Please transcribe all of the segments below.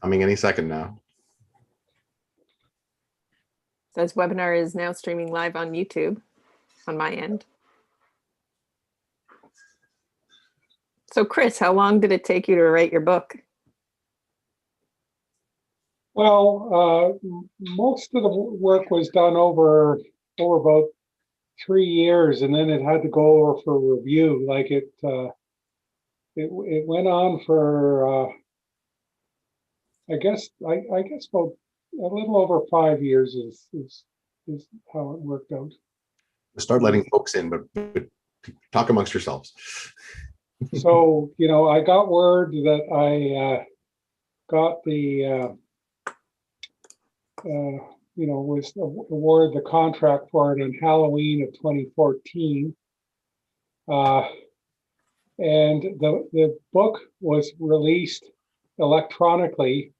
Coming any second now. Says webinar is now streaming live on YouTube on my end. So Chris, how long did it take you to write your book? Well, most of the work was done over about 3 years, and then it had to go over for review. Like it went on for I guess about a little over 5 years is how it worked out. Start letting folks in, but talk amongst yourselves. So, I got word that I got the, was awarded the contract for it on Halloween of 2014. And the book was released electronically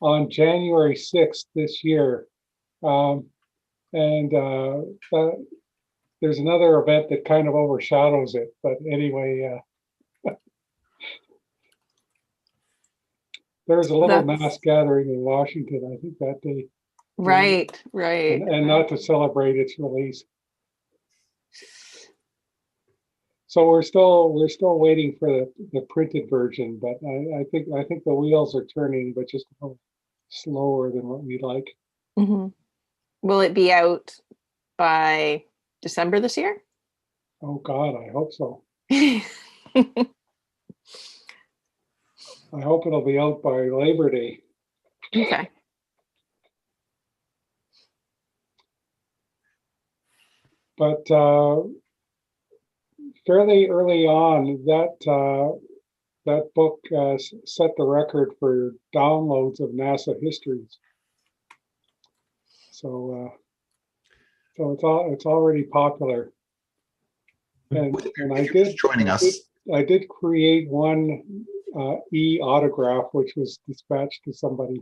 on January 6th this year. There's another event that kind of overshadows it. But anyway, there was a little mass gathering in Washington, I think, that day. Right. And not to celebrate its release. So we're still waiting for the printed version, but I think the wheels are turning, but just a little slower than what we'd like. Mm-hmm. Will it be out by December this year? Oh God, I hope so. I hope it'll be out by Labor Day. Okay. But fairly early on, that book set the record for downloads of NASA histories. So it's already popular. And I did joining us. I did create one e-autograph, which was dispatched to somebody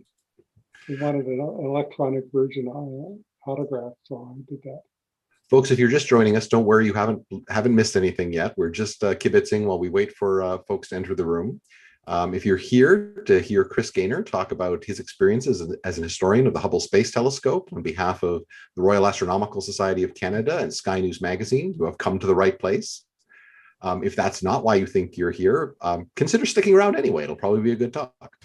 who wanted an electronic version autograph. So I did that. Folks, if you're just joining us, don't worry, you haven't missed anything yet. We're just kibitzing while we wait for folks to enter the room. If you're here to hear Chris Gaynor talk about his experiences as an historian of the Hubble Space Telescope on behalf of the Royal Astronomical Society of Canada and Sky News Magazine, you have come to the right place. If that's not why you think you're here, consider sticking around anyway. It'll probably be a good talk.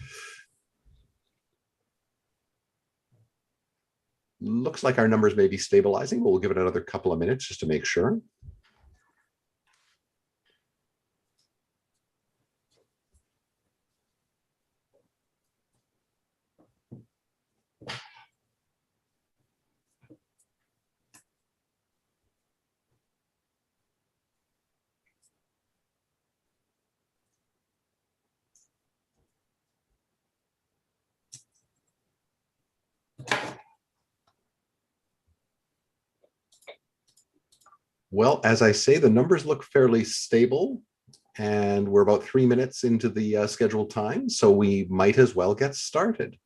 Looks like our numbers may be stabilizing, but we'll give it another couple of minutes just to make sure. Well, as I say, the numbers look fairly stable, and we're about 3 minutes into the scheduled time, so we might as well get started.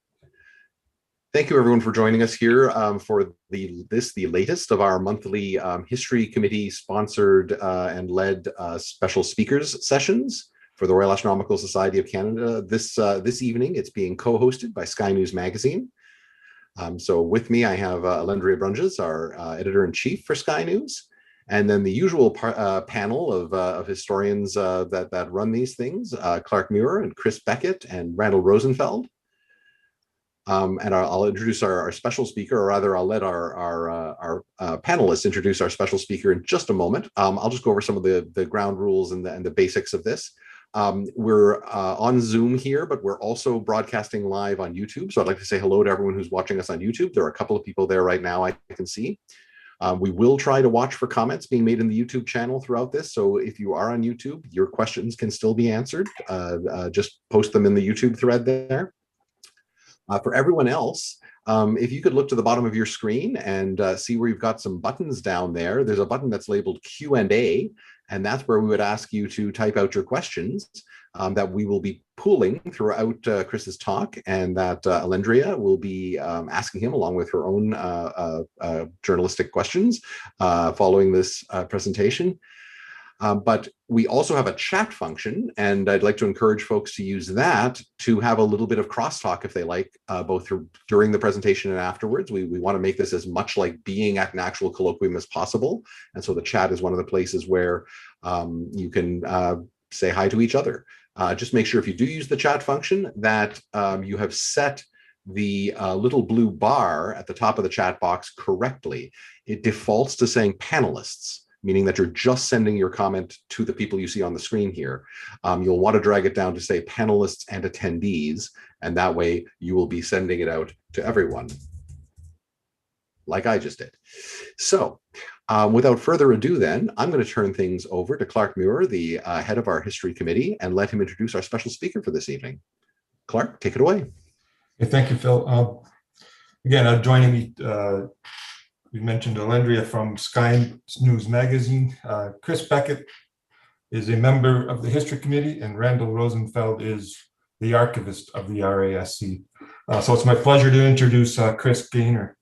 Thank you, everyone, for joining us here for the latest of our monthly History Committee sponsored and led special speakers sessions for the Royal Astronomical Society of Canada. This evening, it's being co-hosted by Sky News Magazine. So with me, I have Alendria Brunges, our editor-in-chief for Sky News. And then the usual panel of historians that run these things, Clark Muir and Chris Beckett and Randall Rosenfeld. And I'll introduce our special speaker, or rather I'll let our panelists introduce our special speaker in just a moment. I'll just go over some of the ground rules and the basics of this. We're on Zoom here, but we're also broadcasting live on YouTube. So I'd like to say hello to everyone who's watching us on YouTube. There are a couple of people there right now I can see. We will try to watch for comments being made in the YouTube channel throughout this. So if you are on YouTube, your questions can still be answered. Just post them in the YouTube thread there. For everyone else, if you could look to the bottom of your screen and see where you've got some buttons down there, there's a button that's labeled Q&A, and that's where we would ask you to type out your questions that we will be pooling throughout Chris's talk, and that Alendria will be asking him along with her own journalistic questions following this presentation. But we also have a chat function, and I'd like to encourage folks to use that to have a little bit of crosstalk if they like, both during the presentation and afterwards. We want to make this as much like being at an actual colloquium as possible. And so the chat is one of the places where you can say hi to each other. Just make sure if you do use the chat function that you have set the little blue bar at the top of the chat box correctly. It defaults to saying panelists, meaning that you're just sending your comment to the people you see on the screen here. You'll want to drag it down to say panelists and attendees, and that way you will be sending it out to everyone, like I just did. So without further ado then, I'm going to turn things over to Clark Muir, the head of our history committee, and let him introduce our special speaker for this evening. Clark, take it away. Thank you, Phil. Again, joining me, we mentioned Alendria from Sky News Magazine. Chris Beckett is a member of the History Committee, and Randall Rosenfeld is the archivist of the RASC. So it's my pleasure to introduce Chris Gaynor.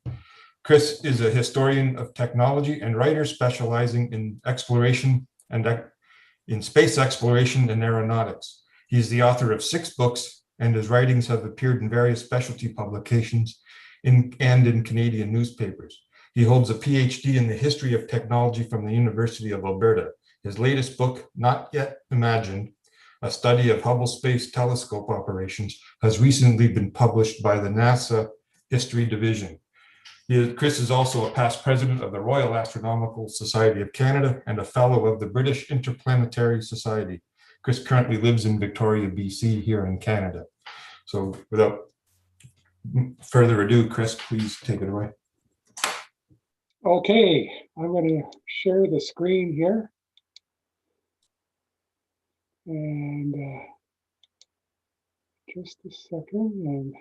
Chris is a historian of technology and writer specializing in exploration and in space exploration and aeronautics. He's the author of 6 books, and his writings have appeared in various specialty publications and in Canadian newspapers. He holds a PhD in the history of technology from the University of Alberta. His latest book, Not Yet Imagined, a study of Hubble Space Telescope operations, has recently been published by the NASA History Division. Chris is also a past president of the Royal Astronomical Society of Canada and a fellow of the British Interplanetary Society. Chris currently lives in Victoria, BC, here in Canada. So without further ado, Chris, please take it away. Okay, I'm going to share the screen here. And just a second. And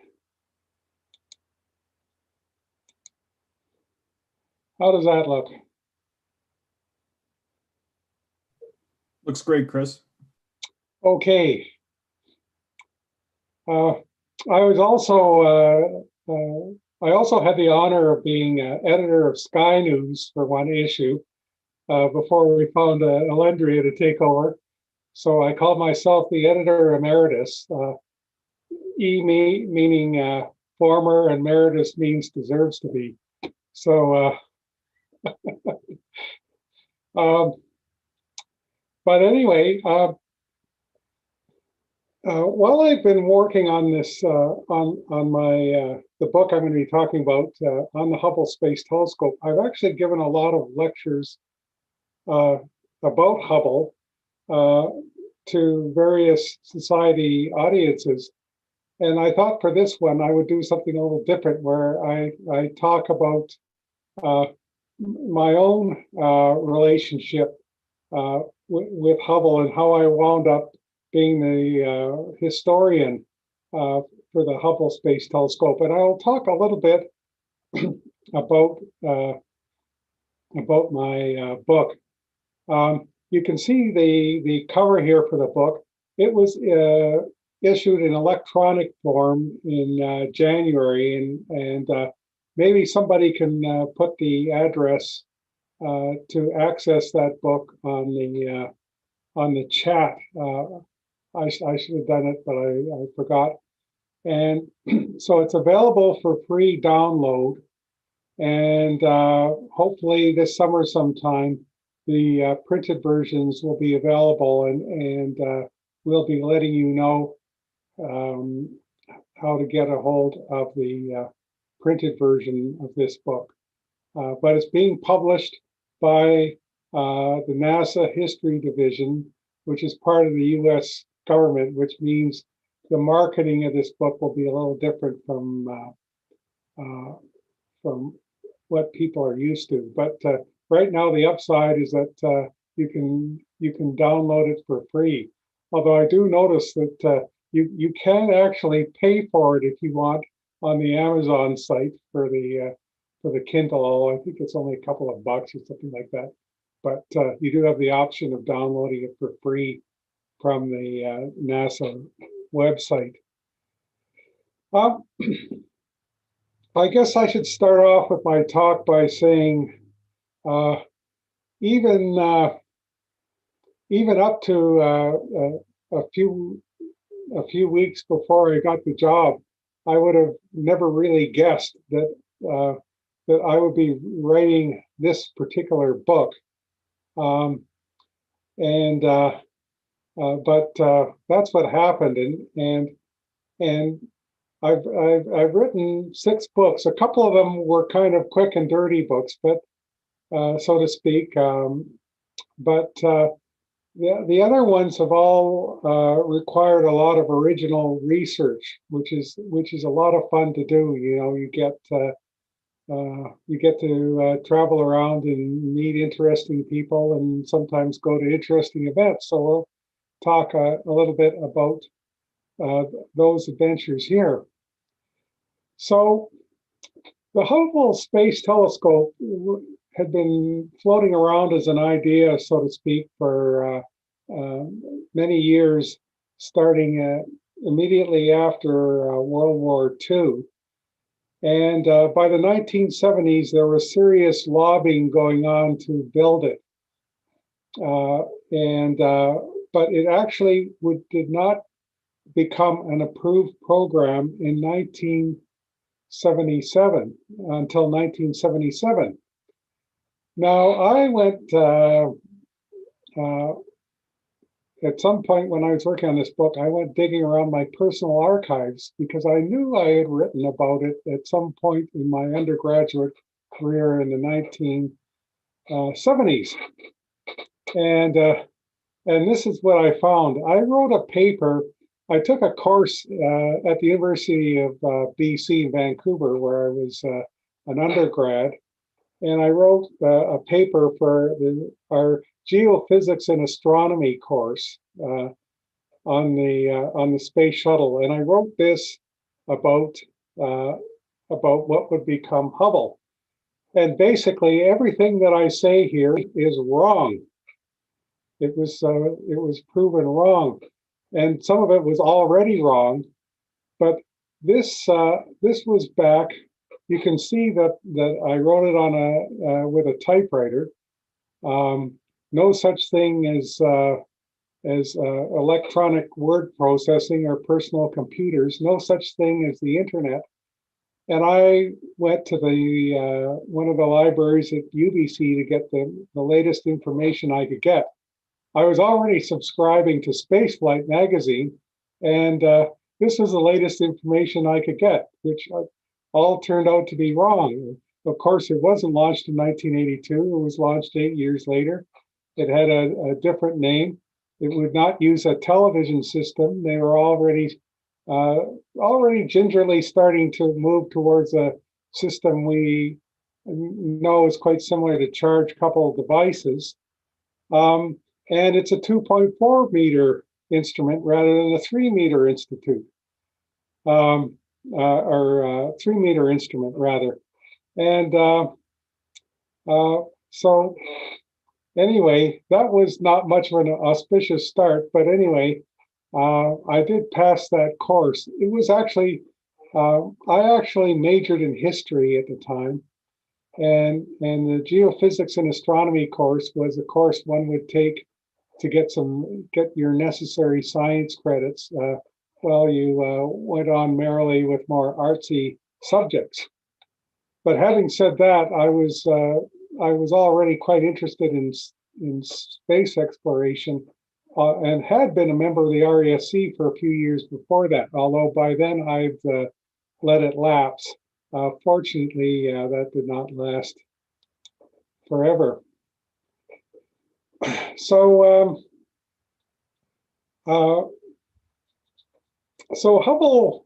how does that look? Looks great, Chris. Okay. I also had the honor of being editor of Sky News for one issue before we found Alendria to take over. So I called myself the editor emeritus. Meaning former, and emeritus means deserves to be. So, but anyway, while I've been working on this, on my the book I'm going to be talking about on the Hubble Space Telescope, I've actually given a lot of lectures about Hubble to various society audiences, and I thought for this one I would do something a little different, where I talk about my own relationship with Hubble and how I wound up being the historian for the Hubble Space Telescope. And I'll talk a little bit about my book. You can see the cover here for the book. It was issued in electronic form in January, and maybe somebody can put the address to access that book on the chat. I should have done it, but I forgot. And so it's available for free download. And hopefully this summer sometime, the printed versions will be available, and we'll be letting you know how to get a hold of the printed version of this book. But it's being published by the NASA History Division, which is part of the U.S. government, which means the marketing of this book will be a little different from what people are used to. But right now, the upside is that you can download it for free. Although I do notice that you can actually pay for it if you want on the Amazon site for the Kindle. Although I think it's only a couple of bucks or something like that. But you do have the option of downloading it for free from the NASA website. I guess I should start off with my talk by saying even even up to a few weeks before I got the job, I would have never really guessed that that I would be writing this particular book. But that's what happened, and I've written 6 books. A couple of them were kind of quick and dirty books, but so to speak. But the other ones have all required a lot of original research, which is a lot of fun to do. You know, you get to travel around and meet interesting people, and sometimes go to interesting events. So we'll talk a little bit about those adventures here. So the Hubble Space Telescope had been floating around as an idea, so to speak, for many years, starting immediately after World War II. And by the 1970s, there was serious lobbying going on to build it. But it actually did not become an approved program in 1977, until 1977. Now, I went, at some point when I was working on this book, I went digging around my personal archives because I knew I had written about it at some point in my undergraduate career in the 1970s. And this is what I found. I wrote a paper. I took a course at the University of BC in Vancouver, where I was an undergrad, and I wrote a paper for our geophysics and astronomy course on the space shuttle, and I wrote this about what would become Hubble. And basically, everything that I say here is wrong. It was proven wrong, and some of it was already wrong. But this was back. You can see that I wrote it on with a typewriter. No such thing as electronic word processing or personal computers. No such thing as the internet. And I went to the one of the libraries at UBC to get the latest information I could get. I was already subscribing to Spaceflight magazine, and this was the latest information I could get, which all turned out to be wrong. Of course, it wasn't launched in 1982. It was launched 8 years later. It had a different name. It would not use a television system. They were already gingerly starting to move towards a system we know is quite similar to charge coupled devices. And it's a 2.4 meter instrument rather than a 3 meter institute, or 3 meter instrument rather. And so anyway, that was not much of an auspicious start, but anyway, I did pass that course. It was actually, I actually majored in history at the time, and the geophysics and astronomy course was a course one would take to get your necessary science credits while you went on merrily with more artsy subjects. But having said that, I was already quite interested in space exploration, and had been a member of the RESC for a few years before that, although by then I've let it lapse. Fortunately, that did not last forever. So, so Hubble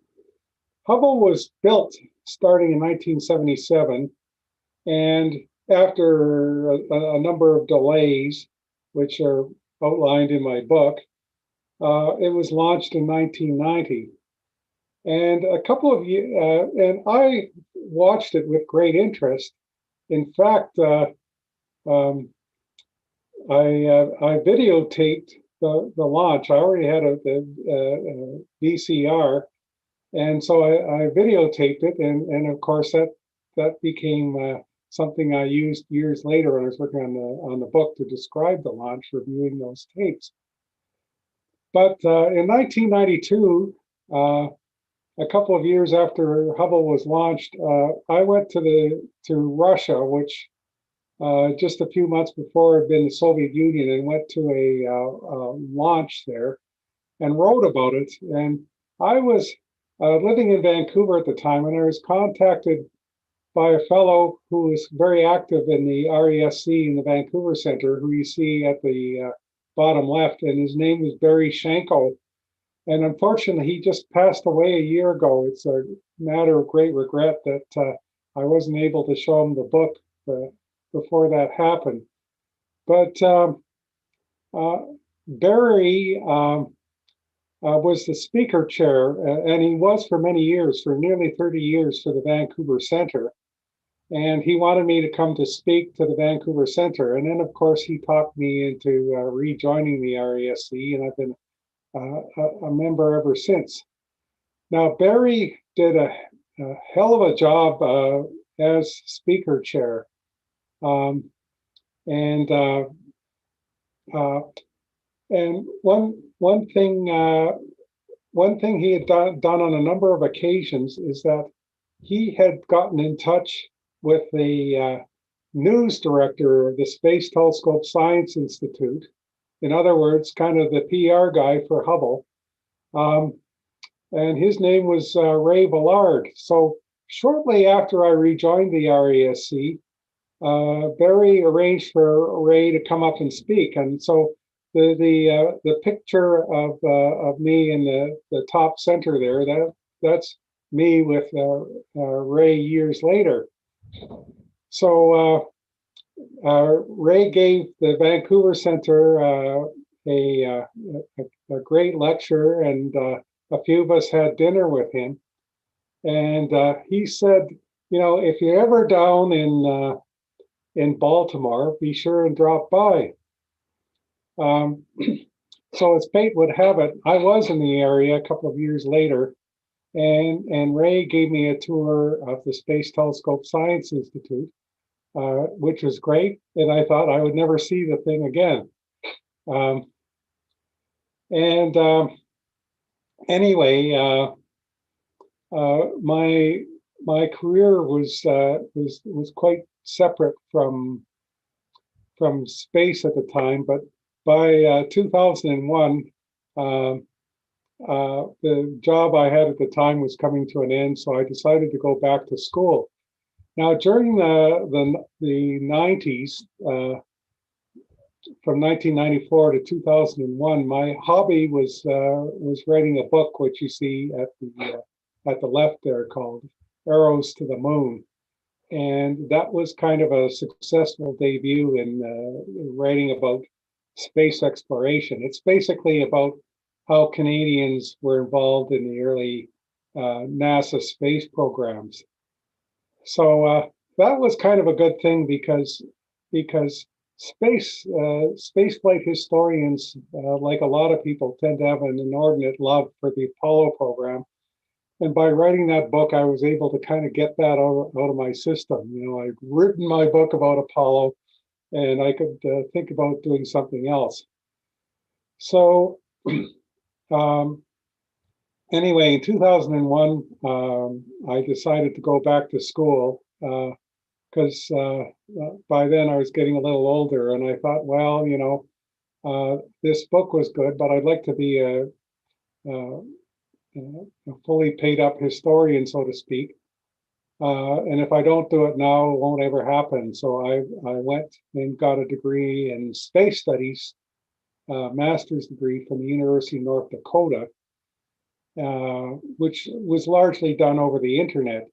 was built starting in 1977, and after a number of delays, which are outlined in my book, it was launched in 1990. And a couple of years, and I watched it with great interest. In fact, I videotaped the launch. I already had a VCR, and so I videotaped it, and of course that became something I used years later when I was working on the book to describe the launch, reviewing those tapes. But in 1992, a couple of years after Hubble was launched, I went to Russia, which just a few months before had been the Soviet Union, and went to a launch there and wrote about it. And I was living in Vancouver at the time, and I was contacted by a fellow who was very active in the RESC in the Vancouver Center, who you see at the bottom left, and his name was Barry Shanko. And unfortunately, he just passed away a year ago. It's a matter of great regret that I wasn't able to show him the book before that happened. But Barry was the speaker chair, and he was for many years, for nearly 30 years, for the Vancouver Center. And he wanted me to come to speak to the Vancouver Center. And then, of course, he talked me into rejoining the RESC, and I've been a member ever since. Now, Barry did a hell of a job as speaker chair. And one thing he had done on a number of occasions is that he had gotten in touch with the news director of the Space Telescope Science Institute. In other words, kind of the PR guy for Hubble. And his name was Ray Villard. So shortly after I rejoined the RESC, Barry arranged for Ray to come up and speak. And so the picture of me in the top center there, that's me with Ray years later. So Ray gave the Vancouver Center a great lecture, and a few of us had dinner with him. And he said, you know, if you're ever down in Baltimore, be sure and drop by. So as fate would have it, I was in the area a couple of years later, and Ray gave me a tour of the Space Telescope Science Institute, which was great, and I thought I would never see the thing again. Anyway, my career was quite separate from space at the time, but by 2001, the job I had at the time was coming to an end, so I decided to go back to school. Now, during the 90s, from 1994 to 2001, my hobby was writing a book, which you see at the left there, called Arrows to the Moon. And that was kind of a successful debut in writing about space exploration. It's basically about how Canadians were involved in the early NASA space programs. So that was kind of a good thing because spaceflight historians, like a lot of people, tend to have an inordinate love for the Apollo program. And by writing that book, I was able to kind of get that out of my system. You know, I'd written my book about Apollo, and I could think about doing something else. So anyway, in 2001, I decided to go back to school because by then I was getting a little older, and I thought, well, you know, this book was good, but I'd like to be a fully paid up historian, so to speak. And if I don't do it now, it won't ever happen. So I went and got a degree in space studies, master's degree from the University of North Dakota, which was largely done over the internet,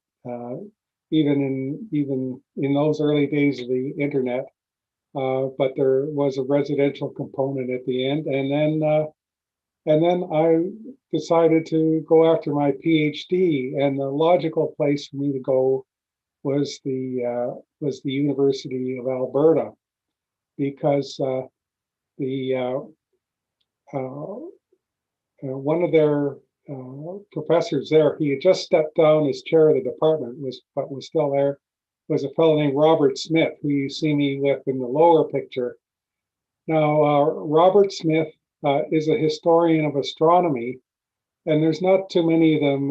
even in those early days of the internet. But there was a residential component at the end, and then I decided to go after my PhD, and the logical place for me to go was the University of Alberta, because one of their professors there, he had just stepped down as chair of the department, but was still there. was a fellow named Robert Smith, who you see me with in the lower picture. Now, Robert Smith is a historian of astronomy, and there's not too many of them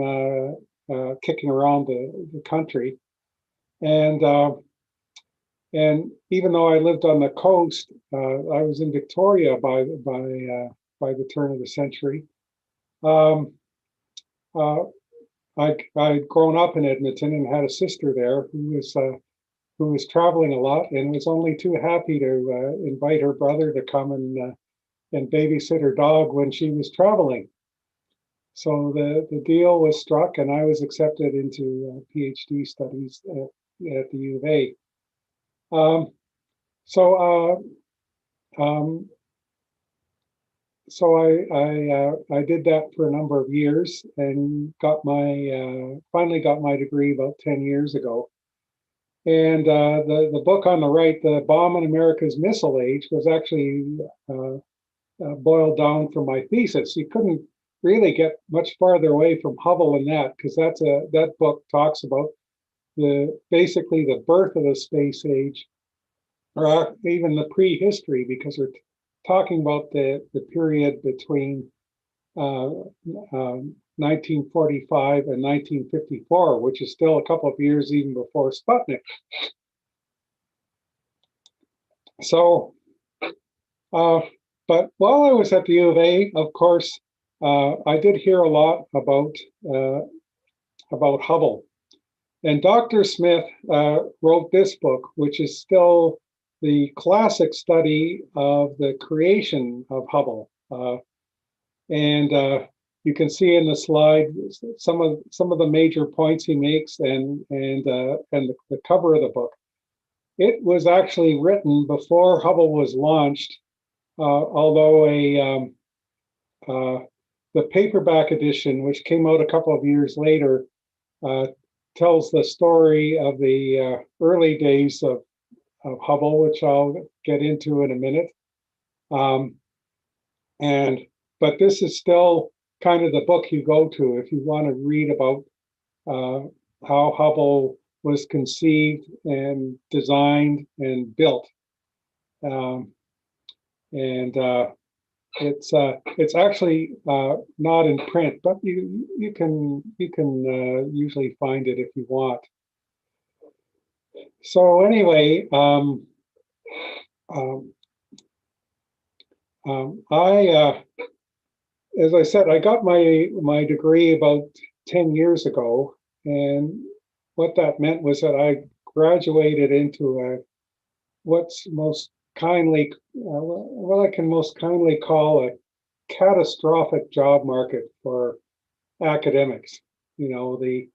kicking around the country. And even though I lived on the coast, I was in Victoria by the turn of the century. I'd grown up in Edmonton and had a sister there who was traveling a lot and was only too happy to invite her brother to come and babysit her dog when she was traveling. So the deal was struck, and I was accepted into PhD studies at the U of A. So I did that for a number of years and finally got my degree about 10 years ago. And the book on the right, The Bomb in America's Missile Age, was actually boiled down from my thesis. You couldn't really get much farther away from Hubble than that, because that book talks about basically the birth of the space age, or even the prehistory, because we're talking about the period between 1945 and 1954, which is still a couple of years even before Sputnik. So, but while I was at the U of A, of course, I did hear a lot about Hubble. And Dr. Smith wrote this book, which is still the classic study of the creation of Hubble. And you can see in the slide some of the major points he makes, and the cover of the book. It was actually written before Hubble was launched, although the paperback edition, which came out a couple of years later, tells the story of the early days of Hubble, which I'll get into in a minute. But this is still kind of the book you go to if you want to read about how Hubble was conceived and designed and built. It's actually not in print, but you can usually find it if you want. So anyway, as I said, I got my degree about 10 years ago, and what that meant was that I graduated into what's most kindly, what I can most kindly call a catastrophic job market for academics. You know, the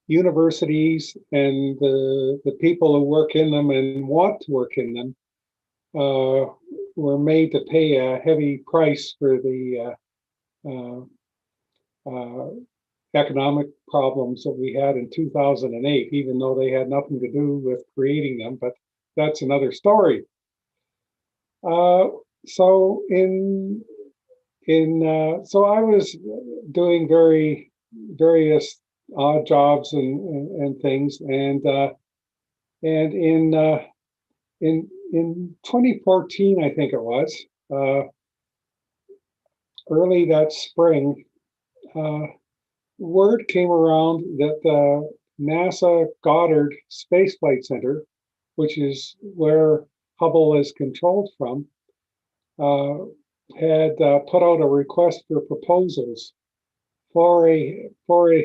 universities and the people who work in them and want to work in them were made to pay a heavy price for the economic problems that we had in 2008, even though they had nothing to do with creating them, but that's another story. So I was doing various odd jobs and things, and in 2014, I think it was, early that spring, word came around that the NASA Goddard Space Flight Center, which is where Hubble is controlled from, had put out a request for proposals for a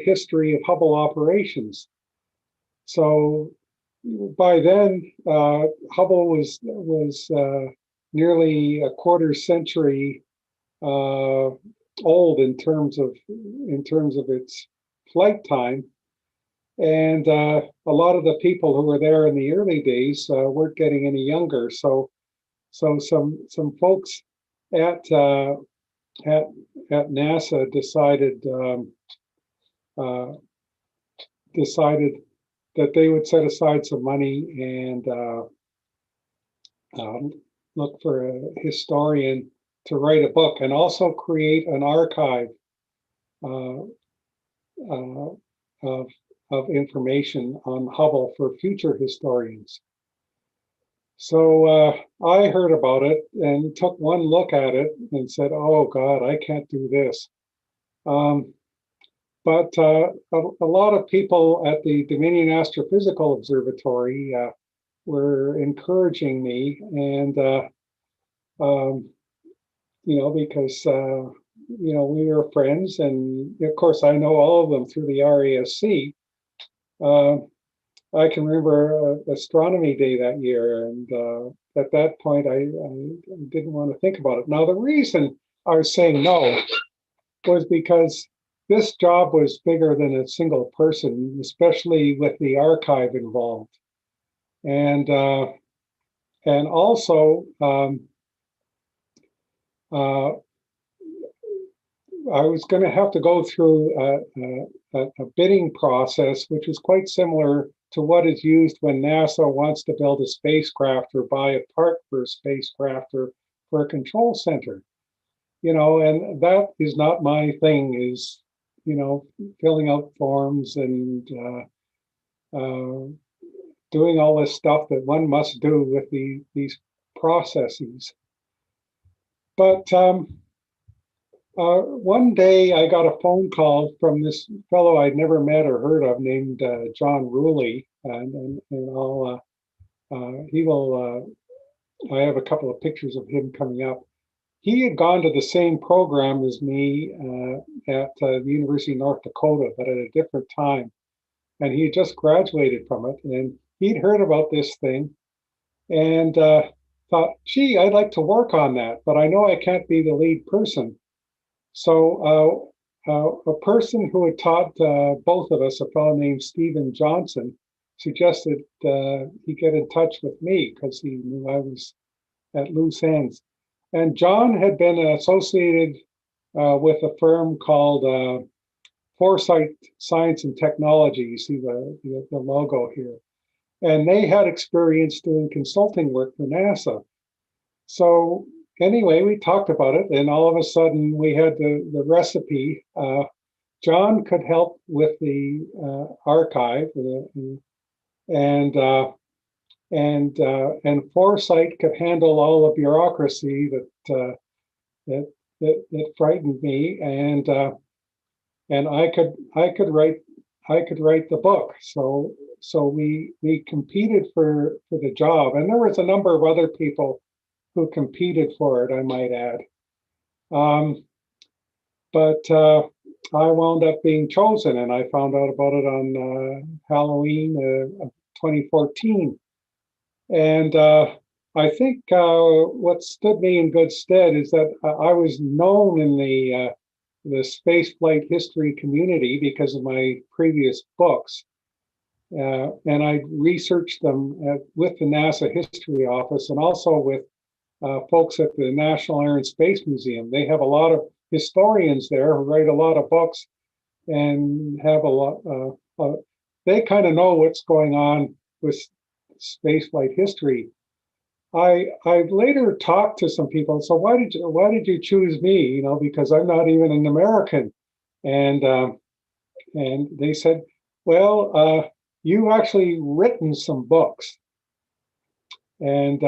history of Hubble operations. So by then, Hubble was nearly a quarter century old in terms of its flight time, and a lot of the people who were there in the early days weren't getting any younger. So some folks at NASA decided that they would set aside some money and look for a historian to write a book and also create an archive of of information on Hubble for future historians. So I heard about it and took one look at it and said, oh God, I can't do this. But a lot of people at the Dominion Astrophysical Observatory were encouraging me, and because we were friends, and of course I know all of them through the RASC. I can remember Astronomy Day that year, and at that point I didn't want to think about it. Now the reason I was saying no was because this job was bigger than a single person, especially with the archive involved, and also I was going to have to go through a bidding process, which is quite similar to what is used when NASA wants to build a spacecraft or buy a part for a spacecraft or for a control center. And that is not my thing, is, filling out forms and doing all this stuff that one must do with these processes. But one day I got a phone call from this fellow I'd never met or heard of named John Rooley, and I have a couple of pictures of him coming up. He had gone to the same program as me at the University of North Dakota, but at a different time. And he had just graduated from it, and he'd heard about this thing and thought, gee, I'd like to work on that, but I know I can't be the lead person. So a person who had taught both of us, a fellow named Stephen Johnson, suggested he get in touch with me because he knew I was at loose ends. And John had been associated with a firm called Foresight Science and Technology. You see the logo here. And they had experience doing consulting work for NASA. So anyway, we talked about it, and all of a sudden we had the recipe. John could help with the archive, and Foresight could handle all the bureaucracy that frightened me, and I could write the book. So we competed for the job, and there was a number of other people who competed for it, I might add. But I wound up being chosen, and I found out about it on Halloween 2014. And I think what stood me in good stead is that I was known in the spaceflight history community because of my previous books. And I researched them with the NASA History Office and also with folks at the National Air and Space Museum. They have a lot of historians there who write a lot of books and have a lot, they kind of know what's going on with spaceflight history. I later talked to some people. So why did you choose me? Because I'm not even an American. And they said, well, you actually written some books, and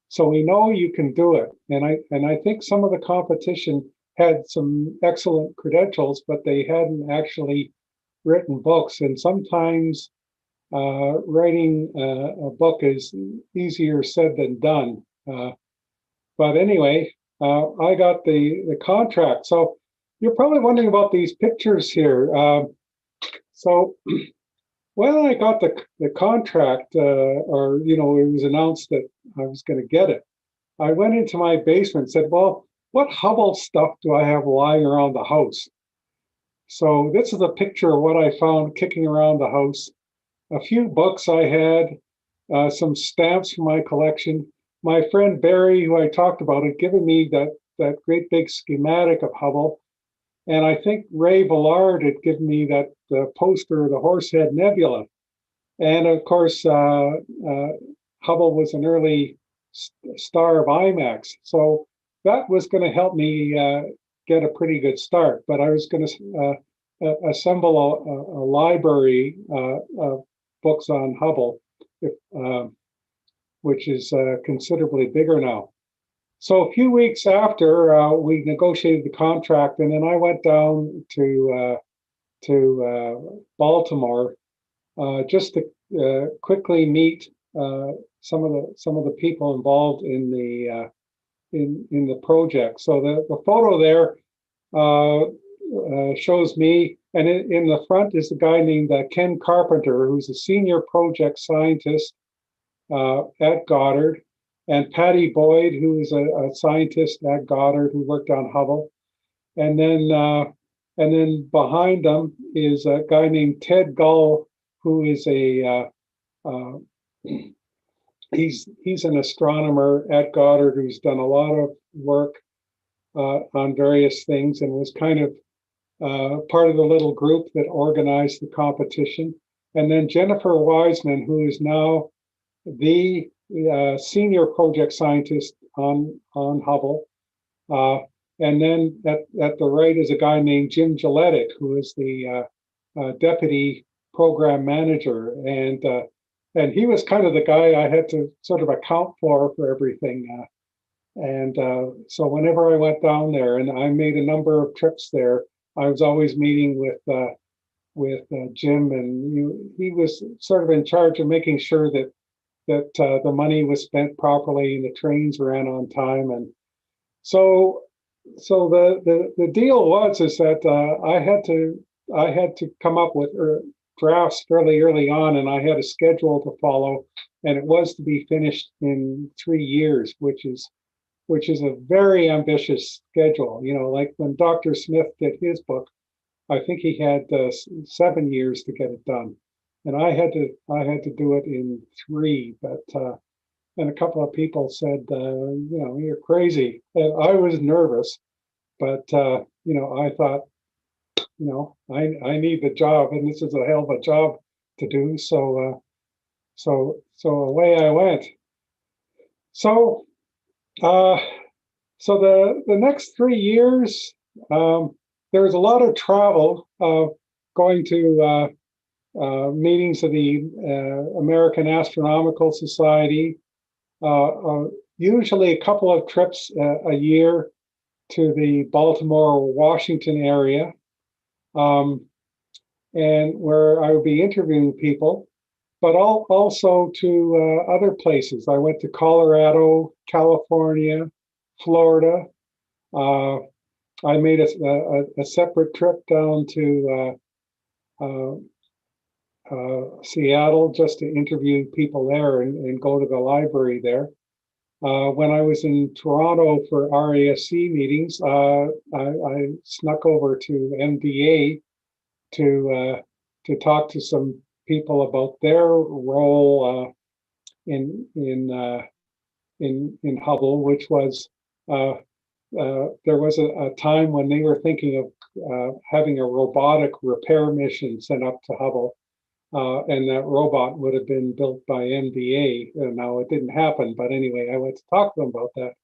so we know you can do it. And I think some of the competition had some excellent credentials, but they hadn't actually written books. And sometimes writing a book is easier said than done. But anyway, I got the contract. So you're probably wondering about these pictures here. So when I got the contract, or it was announced that I was going to get it, I went into my basement and said, well, what Hubble stuff do I have lying around the house? So this is a picture of what I found kicking around the house. A few books I had, some stamps from my collection. My friend Barry, who I talked about, had given me that great big schematic of Hubble. And I think Ray Villard had given me that poster of the Horsehead Nebula. And of course, Hubble was an early star of IMAX. So that was going to help me get a pretty good start. But I was going to assemble a library of books on Hubble, which is considerably bigger now. So a few weeks after, we negotiated the contract, and then I went down to Baltimore just to quickly meet some of the people involved in the project. So the photo there shows me, and in the front is a guy named Ken Carpenter, who's a senior project scientist at Goddard, and Patty Boyd, who is a scientist at Goddard who worked on Hubble, and then behind them is a guy named Ted Gull, who is he's an astronomer at Goddard who's done a lot of work on various things and was kind of part of the little group that organized the competition. And then Jennifer Wiseman, who is now the senior project scientist on Hubble. And then at the right is a guy named Jim Gilletic, who is the deputy program manager. And he was kind of the guy I had to sort of account for everything. So whenever I went down there, and I made a number of trips there, I was always meeting with Jim, and he was sort of in charge of making sure that the money was spent properly and the trains ran on time. And so the deal was that I had to come up with drafts fairly early on, and I had a schedule to follow, and it was to be finished in 3 years, which is a very ambitious schedule. You know, like when Dr. Smith did his book, I think he had 7 years to get it done, and I had to do it in 3. But and a couple of people said, you know, you're crazy. And I was nervous, but you know, I thought, you know, I need the job, and this is a hell of a job to do. So away I went. So the next 3 years, there was a lot of travel, going to meetings of the American Astronomical Society, usually a couple of trips a year to the Baltimore, Washington area, and where I would be interviewing people, but also to other places. I went to Colorado, California, Florida. I made a separate trip down to Seattle just to interview people there and go to the library there. When I was in Toronto for RASC meetings, I snuck over to MDA to talk to some people about their role in Hubble, which was there was a time when they were thinking of having a robotic repair mission sent up to Hubble. And that robot would have been built by MDA. Now it didn't happen, but anyway, I went to talk to them about that.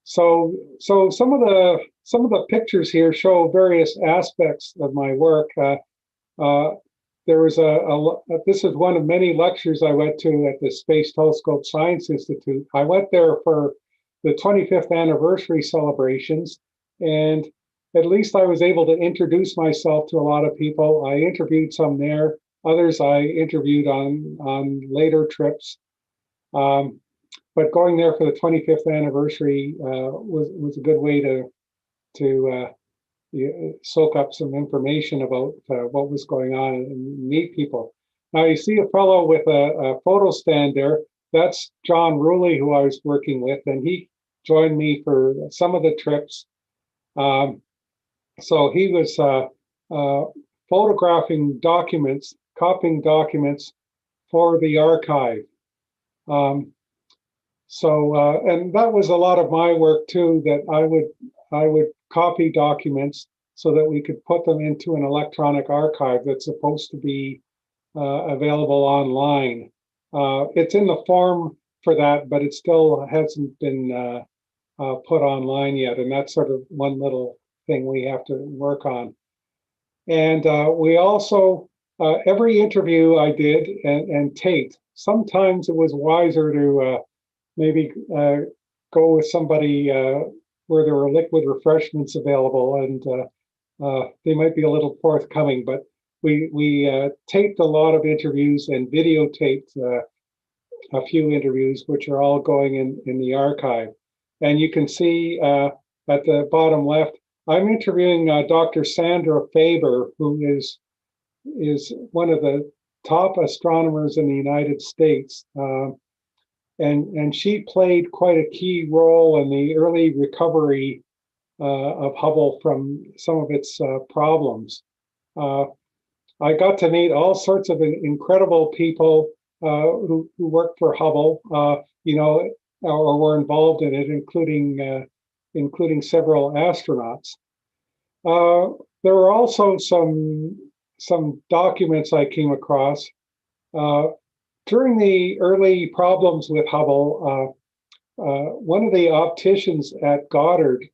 So some of the pictures here show various aspects of my work. There was this is one of many lectures I went to at the Space Telescope Science Institute. I went there for the 25th anniversary celebrations, and at least I was able to introduce myself to a lot of people. I interviewed some there. Others I interviewed on later trips, but going there for the 25th anniversary was a good way to soak up some information about what was going on and meet people. Now you see a fellow with a photo stand there. That's John Rooley, who I was working with, and he joined me for some of the trips. So he was photographing documents, copying documents for the archive. And that was a lot of my work too, that I would copy documents so that we could put them into an electronic archive that's supposed to be available online. It's in the form for that, but it still hasn't been put online yet. And that's sort of one little thing we have to work on. And we also, every interview I did and taped, sometimes it was wiser to maybe go with somebody where there were liquid refreshments available, and they might be a little forthcoming. But we taped a lot of interviews and videotaped a few interviews, which are all going in the archive. And you can see at the bottom left, I'm interviewing Dr. Sandra Faber, who is one of the top astronomers in the United States. And she played quite a key role in the early recovery of Hubble from some of its problems. I got to meet all sorts of incredible people who worked for Hubble, or were involved in it, including several astronauts. There were also some documents I came across. During the early problems with Hubble, one of the opticians at Goddard,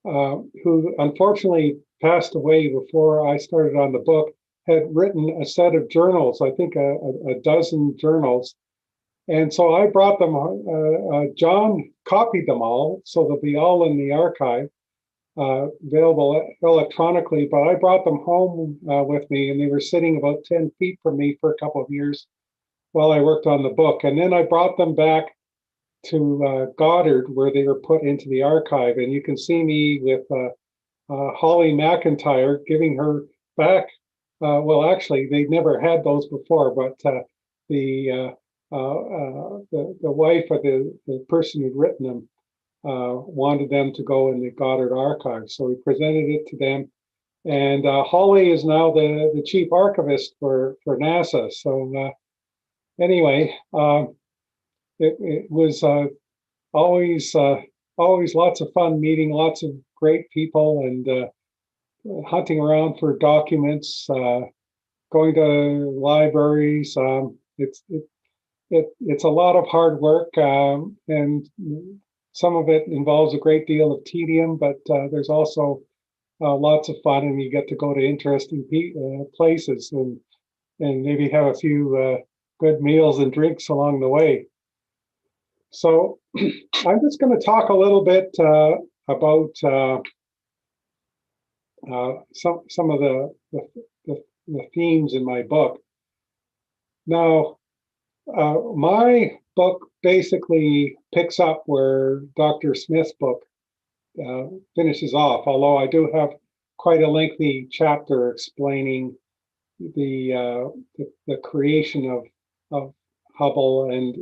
who unfortunately passed away before I started on the book, had written a set of journals, I think a dozen journals. And so I brought them, John copied them all, so they'll be all in the archive, available electronically, but I brought them home with me, and they were sitting about 10 feet from me for a couple of years while I worked on the book. And then I brought them back to Goddard, where they were put into the archive. And you can see me with Holly McIntyre giving her back. Well, actually, they'd never had those before, but the wife of the person who'd written them wanted them to go in the Goddard archive. So we presented it to them. And Holly is now the chief archivist for NASA. So anyway, it was always lots of fun meeting lots of great people and hunting around for documents, going to libraries. It's a lot of hard work, and some of it involves a great deal of tedium, but there's also lots of fun, and you get to go to interesting places and maybe have a few good meals and drinks along the way. So I'm just going to talk a little bit about some of the themes in my book. Now, my book basically picks up where Dr. Smith's book finishes off, although I do have quite a lengthy chapter explaining the creation of Hubble and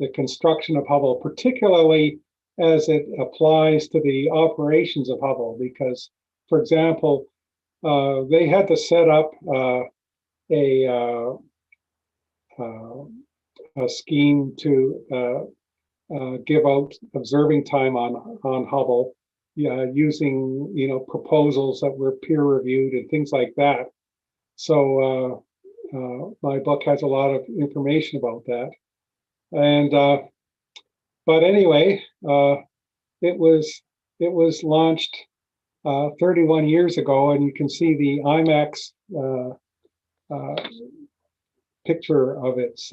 the construction of Hubble, particularly as it applies to the operations of Hubble, because, for example, they had to set up a scheme to give out observing time on Hubble, using proposals that were peer reviewed and things like that. So my book has a lot of information about that. And but anyway, it was launched 31 years ago, and you can see the IMAX picture of its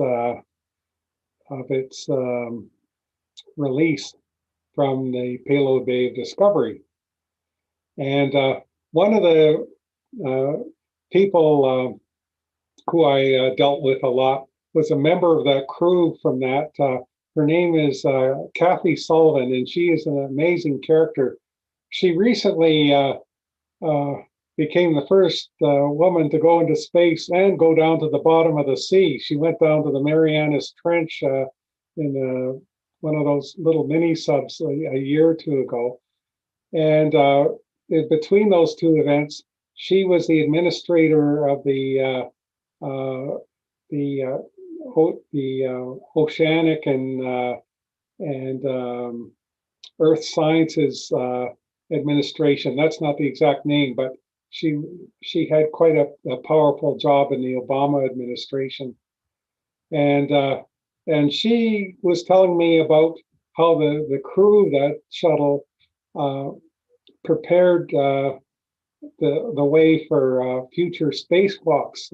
release from the payload bay of Discovery. And one of the people who I dealt with a lot was a member of that crew from that. Her name is Kathy Sullivan, and she is an amazing character. She recently became the first woman to go into space and go down to the bottom of the sea. She went down to the Marianas Trench in one of those little mini subs a year or two ago. And between those two events, she was the administrator of the Oceanic and Earth Sciences Administration. That's not the exact name, but she had quite a powerful job in the Obama administration. And she was telling me about how the crew of that shuttle prepared the way for future spacewalks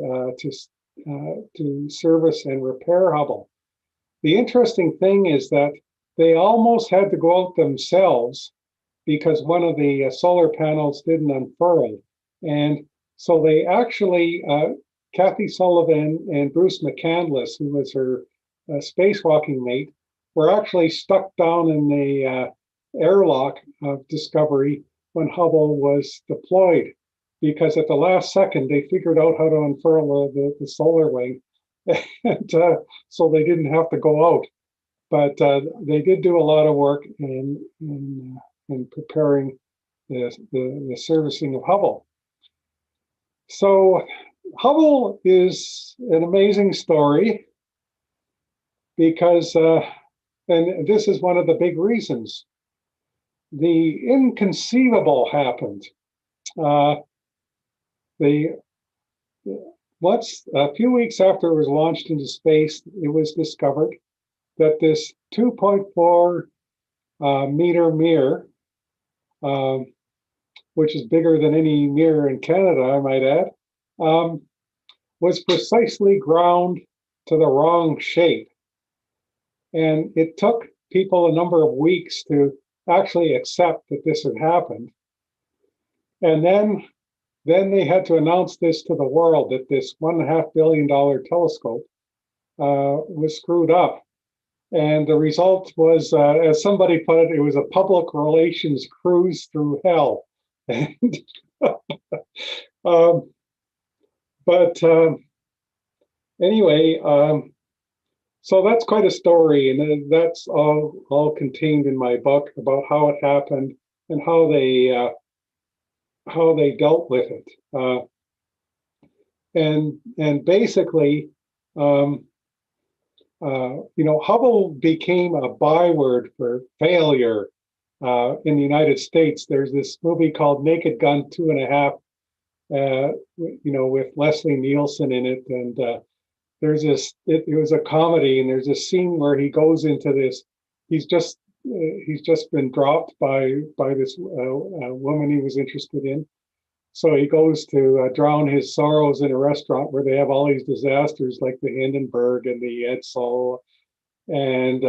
to service and repair Hubble. The interesting thing is that they almost had to go out themselves because one of the solar panels didn't unfurl. And so they actually, Kathy Sullivan and Bruce McCandless, who was her spacewalking mate, were actually stuck down in the airlock of Discovery when Hubble was deployed, because at the last second they figured out how to unfurl the solar wing, and so they didn't have to go out. But they did do a lot of work in preparing the servicing of Hubble. So Hubble is an amazing story because, and this is one of the big reasons, the inconceivable happened. Once, a few weeks after it was launched into space, it was discovered that this 2.4 meter mirror, which is bigger than any mirror in Canada, I might add, was precisely ground to the wrong shape. And it took people a number of weeks to actually accept that this had happened. And then they had to announce this to the world, that this $1.5 billion telescope was screwed up. And the result was, as somebody put it, it was a public relations cruise through hell. And, anyway, so that's quite a story, and that's all contained in my book about how it happened and how they dealt with it. And basically, Hubble became a byword for failure in the United States. There's this movie called Naked Gun 2.5, with Leslie Nielsen in it, and there's this. It was a comedy, and there's a scene where he goes into this. He's just been dropped by this woman he was interested in. So he goes to drown his sorrows in a restaurant where they have all these disasters like the Hindenburg and the Edsel and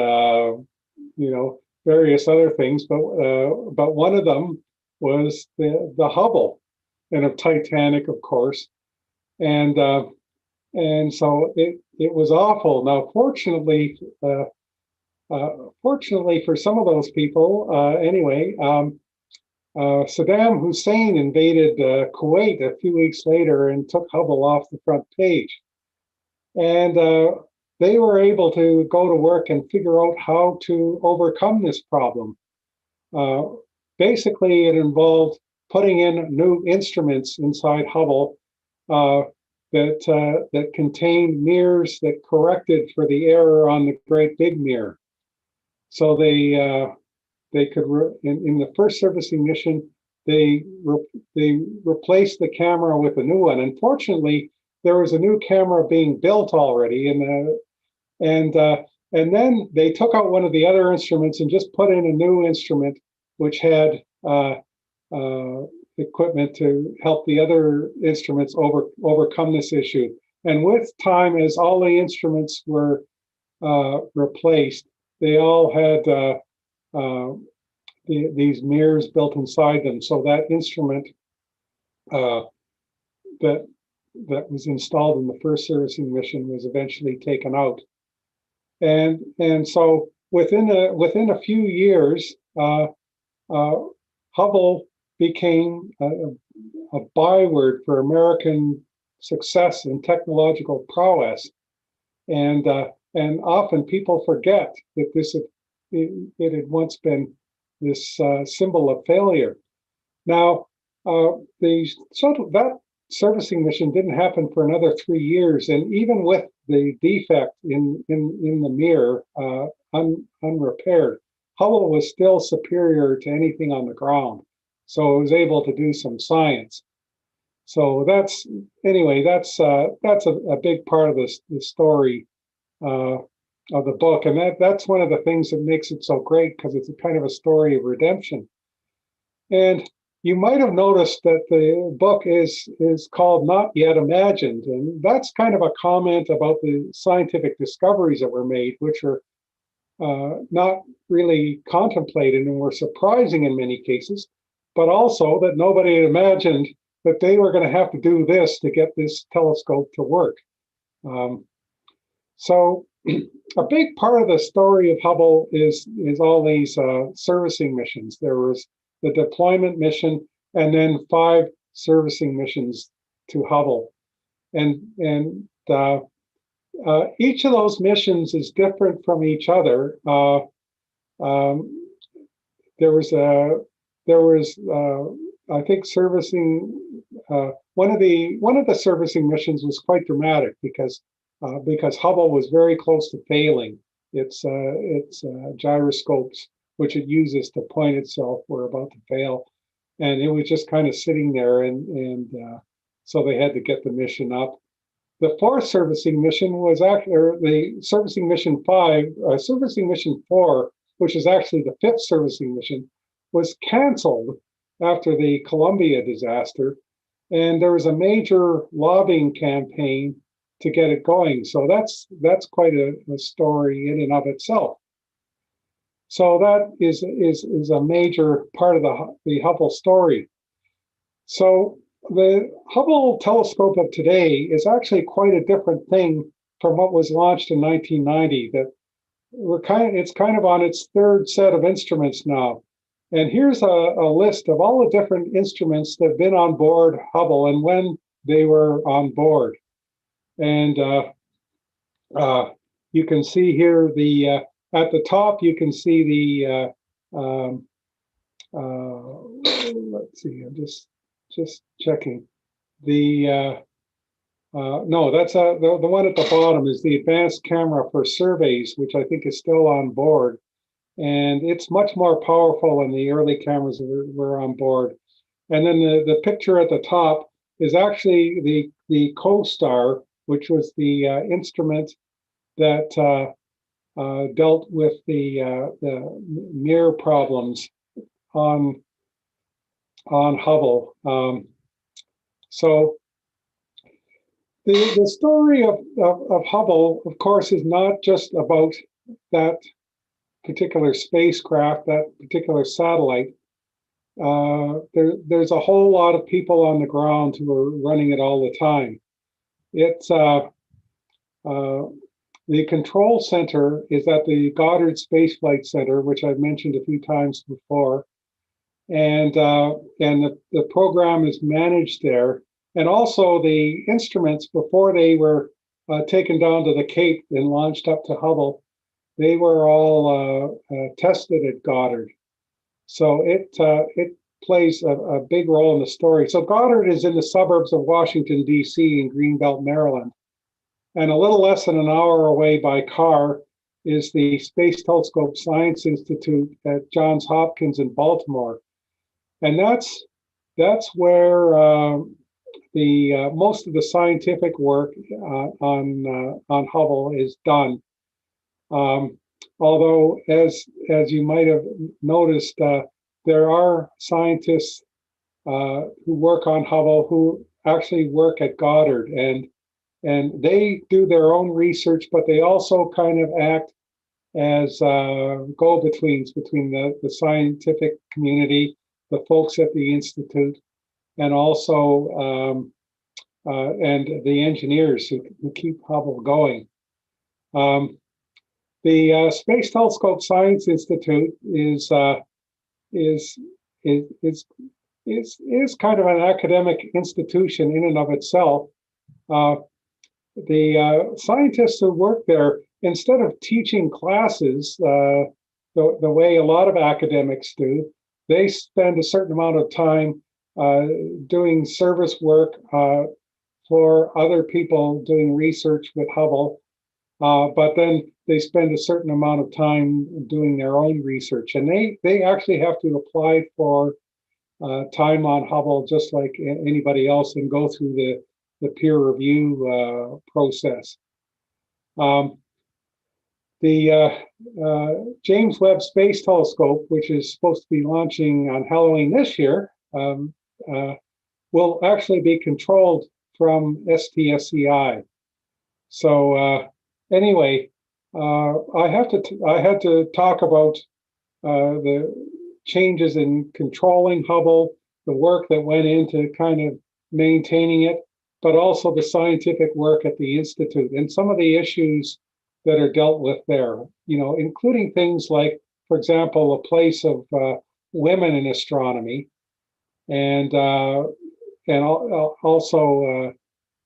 various other things. But one of them was the Hubble, and of Titanic, of course. And so it was awful. Now, fortunately for some of those people, Saddam Hussein invaded Kuwait a few weeks later and took Hubble off the front page. And they were able to go to work and figure out how to overcome this problem. Basically, it involved putting in new instruments inside Hubble that contained mirrors that corrected for the error on the Great Big Mirror. So they could, in the first servicing mission, they replaced the camera with a new one. Unfortunately, there was a new camera being built already, and then they took out one of the other instruments and just put in a new instrument, which had equipment to help the other instruments overcome this issue. And with time, as all the instruments were replaced, they all had these mirrors built inside them. So that instrument that was installed in the first servicing mission was eventually taken out. And so within a few years, Hubble became a byword for American success and technological prowess. And often people forget that it had once been this symbol of failure. Now, that servicing mission didn't happen for another 3 years, and even with the defect in the mirror unrepaired, Hubble was still superior to anything on the ground, so it was able to do some science. So that's a big part of the story of the book, and that's one of the things that makes it so great, because it's a kind of a story of redemption. And you might have noticed that the book is called Not Yet Imagined, and that's kind of a comment about the scientific discoveries that were made, which are not really contemplated and were surprising in many cases, but also that nobody had imagined that they were going to have to do this to get this telescope to work. So a big part of the story of Hubble is all these servicing missions. There was the deployment mission, and then 5 servicing missions to Hubble. And each of those missions is different from each other. There was I think servicing one of the servicing missions was quite dramatic because Hubble was very close to failing. Its gyroscopes, which it uses to point itself, were about to fail, and it was just kind of sitting there, and so they had to get the mission up. The 4th servicing mission was actually, or the servicing mission 5, servicing mission 4, which is actually the 5th servicing mission, was canceled after the Columbia disaster, and there was a major lobbying campaign to get it going. So that's quite a story in and of itself. So that is a major part of the Hubble story. So the Hubble telescope of today is actually quite a different thing from what was launched in 1990. That it's kind of on its 3rd set of instruments now. And here's a list of all the different instruments that have been on board Hubble and when they were on board. And you can see here at the top, you can see let's see, I'm just checking. No, that's the one at the bottom is the advanced camera for surveys, which I think is still on board. And it's much more powerful than the early cameras that were on board. And then the picture at the top is actually the CoStar, which was the instrument that dealt with the Muir problems on Hubble. So the story of Hubble, of course, is not just about that particular spacecraft, that particular satellite. There's a whole lot of people on the ground who are running it all the time. It's the control center is at the Goddard Space Flight Center, which I've mentioned a few times before, and the program is managed there. And also the instruments, before they were taken down to the Cape and launched up to Hubble, they were all tested at Goddard. So it plays a big role in the story. So Goddard is in the suburbs of Washington, D.C. in Greenbelt, Maryland. And a little less than an hour away by car is the Space Telescope Science Institute at Johns Hopkins in Baltimore. And that's where the most of the scientific work on Hubble is done. Although, as you might have noticed, there are scientists who work on Hubble who actually work at Goddard, and they do their own research, but they also kind of act as go-betweens between the scientific community, the folks at the Institute, and also and the engineers who keep Hubble going. The Space Telescope Science Institute is kind of an academic institution in and of itself. The scientists who work there, instead of teaching classes the way a lot of academics do, they spend a certain amount of time doing service work for other people doing research with Hubble. But then they spend a certain amount of time doing their own research, and they actually have to apply for time on Hubble just like anybody else and go through the peer review process. The James Webb Space Telescope, which is supposed to be launching on Halloween this year, um, will actually be controlled from STSCI. So anyway, I had to talk about the changes in controlling Hubble, the work that went into kind of maintaining it, but also the scientific work at the Institute and some of the issues that are dealt with there, including things like, for example, a place of women in astronomy, and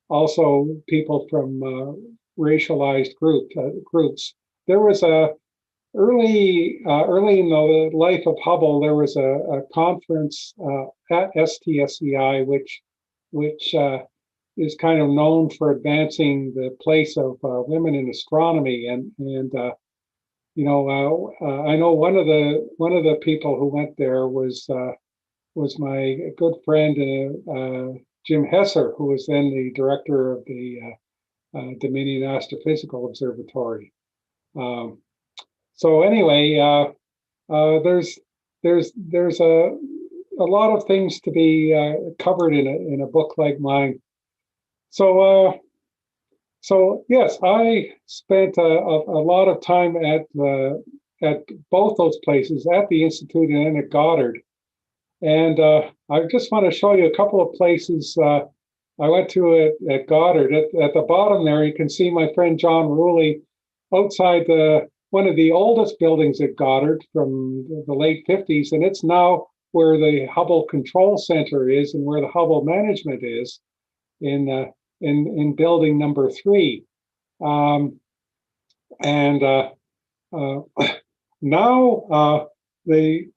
also people from racialized groups. There was early in the life of Hubble, there was a conference at STSCI, which is kind of known for advancing the place of women in astronomy, and I know one of the people who went there was my good friend Jim Hesser, who was then the director of the Dominion Astrophysical Observatory. So anyway, there's a lot of things to be covered in a book like mine. So yes, I spent a lot of time at both those places, at the Institute and at Goddard. And I just want to show you a couple of places I went to at Goddard. At the bottom there, you can see my friend John Rooley outside one of the oldest buildings at Goddard from the late 50s, and it's now where the Hubble Control Center is and where the Hubble management is in building number 3. Now the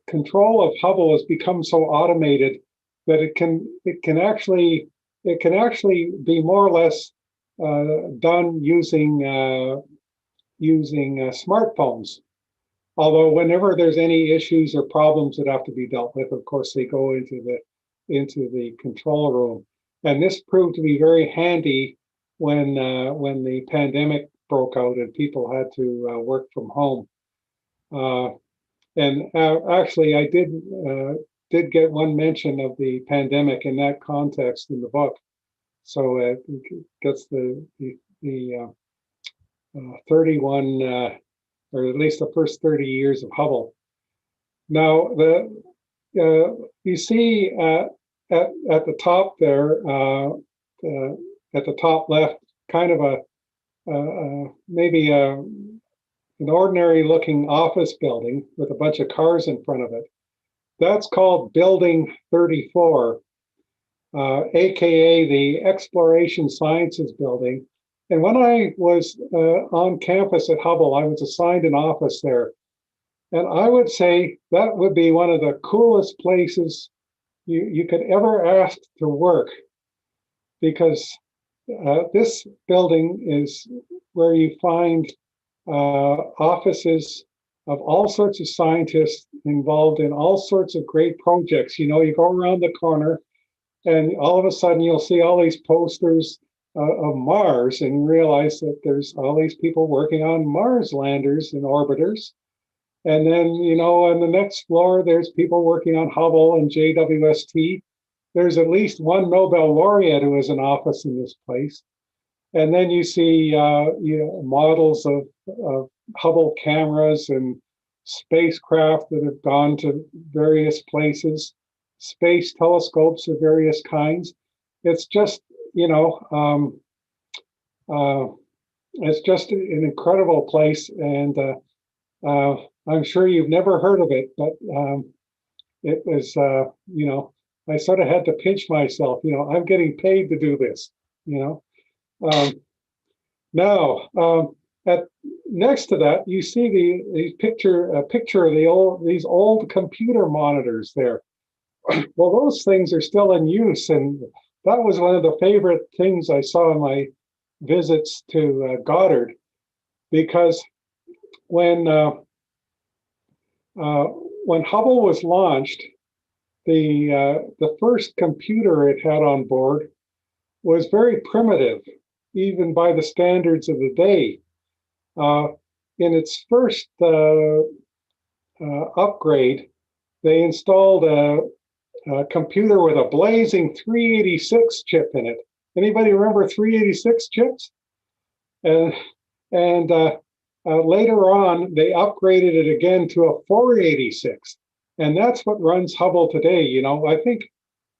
control of Hubble has become so automated that it can actually be more or less done using smartphones. Although whenever there's any issues or problems that have to be dealt with, of course they go into the control room. And this proved to be very handy when the pandemic broke out and people had to work from home. Actually, I did get one mention of the pandemic in that context in the book. So it gets the 31, or at least the first 30 years of Hubble. Now, you see at the top there, at the top left, kind of maybe an ordinary looking office building with a bunch of cars in front of it. That's called Building 34, AKA the Exploration Sciences Building. And when I was on campus at Hubble, I was assigned an office there. And I would say that would be one of the coolest places you could ever ask to work, because this building is where you find offices of all sorts of scientists involved in all sorts of great projects. You go around the corner and all of a sudden you'll see all these posters of Mars and realize that there's all these people working on Mars landers and orbiters. And then, on the next floor, there's people working on Hubble and JWST. There's at least one Nobel laureate who has an office in this place. And then you see models of Hubble cameras and spacecraft that have gone to various places, space telescopes of various kinds. It's just, it's just an incredible place. And I'm sure you've never heard of it, but it was, I sort of had to pinch myself, I'm getting paid to do this, Now, next to that, you see a picture of these old computer monitors there. Well, those things are still in use, and that was one of the favorite things I saw in my visits to Goddard, because when Hubble was launched, the first computer it had on board was very primitive, even by the standards of the day. In its first upgrade, they installed a computer with a blazing 386 chip in it. Anybody remember 386 chips? And later on, they upgraded it again to a 486. And that's what runs Hubble today. You know, I think,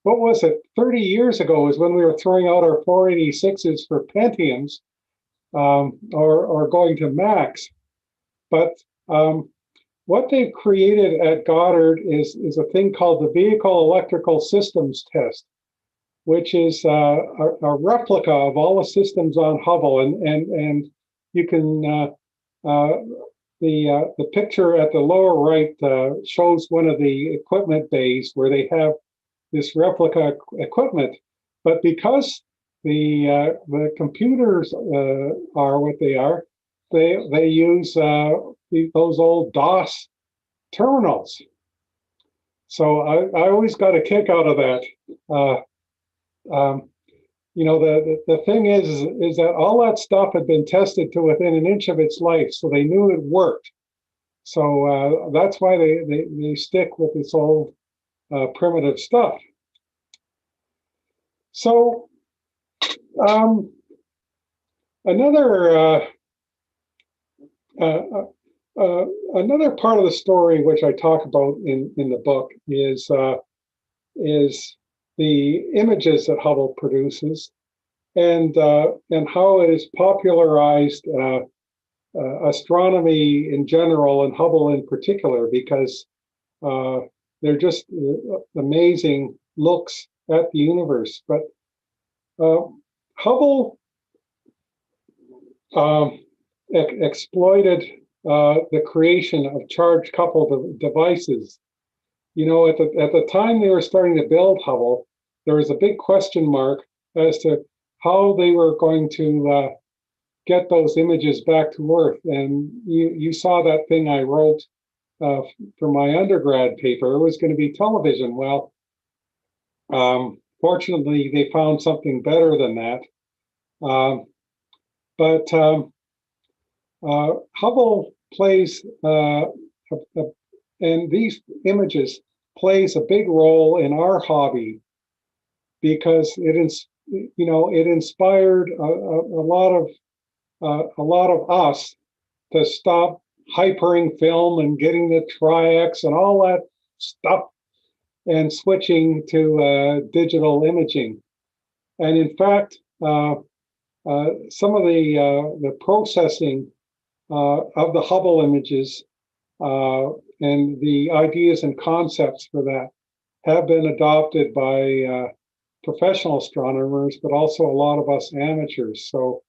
what was it, 30 years ago is when we were throwing out our 486s for Pentiums, or going to Macs. But what they've created at Goddard is a thing called the Vehicle Electrical Systems Test, which is a replica of all the systems on Hubble. And you can, the picture at the lower right shows one of the equipment bays where they have this replica equipment. But because the computers are what they are, they use those old DOS terminals. So I always got a kick out of that. You know, the thing is that all that stuff had been tested to within an inch of its life, so they knew it worked. So that's why they stick with this old primitive stuff. So another part of the story which I talk about in the book is the images that Hubble produces, and how it has popularized astronomy in general and Hubble in particular, because they're just amazing looks at the universe. But Hubble exploited the creation of charge-coupled devices. You know, at the time they were starting to build Hubble, there was a big question mark as to how they were going to get those images back to Earth. And you saw that thing I wrote for my undergrad paper. It was going to be television. Well, fortunately, they found something better than that. But Hubble plays, and these images plays a big role in our hobby, because it inspired a lot of us to stop hypering film and getting the tri-X and all that stuff and switching to digital imaging. And in fact, some of the processing of the Hubble images and the ideas and concepts for that have been adopted by professional astronomers, but also a lot of us amateurs. So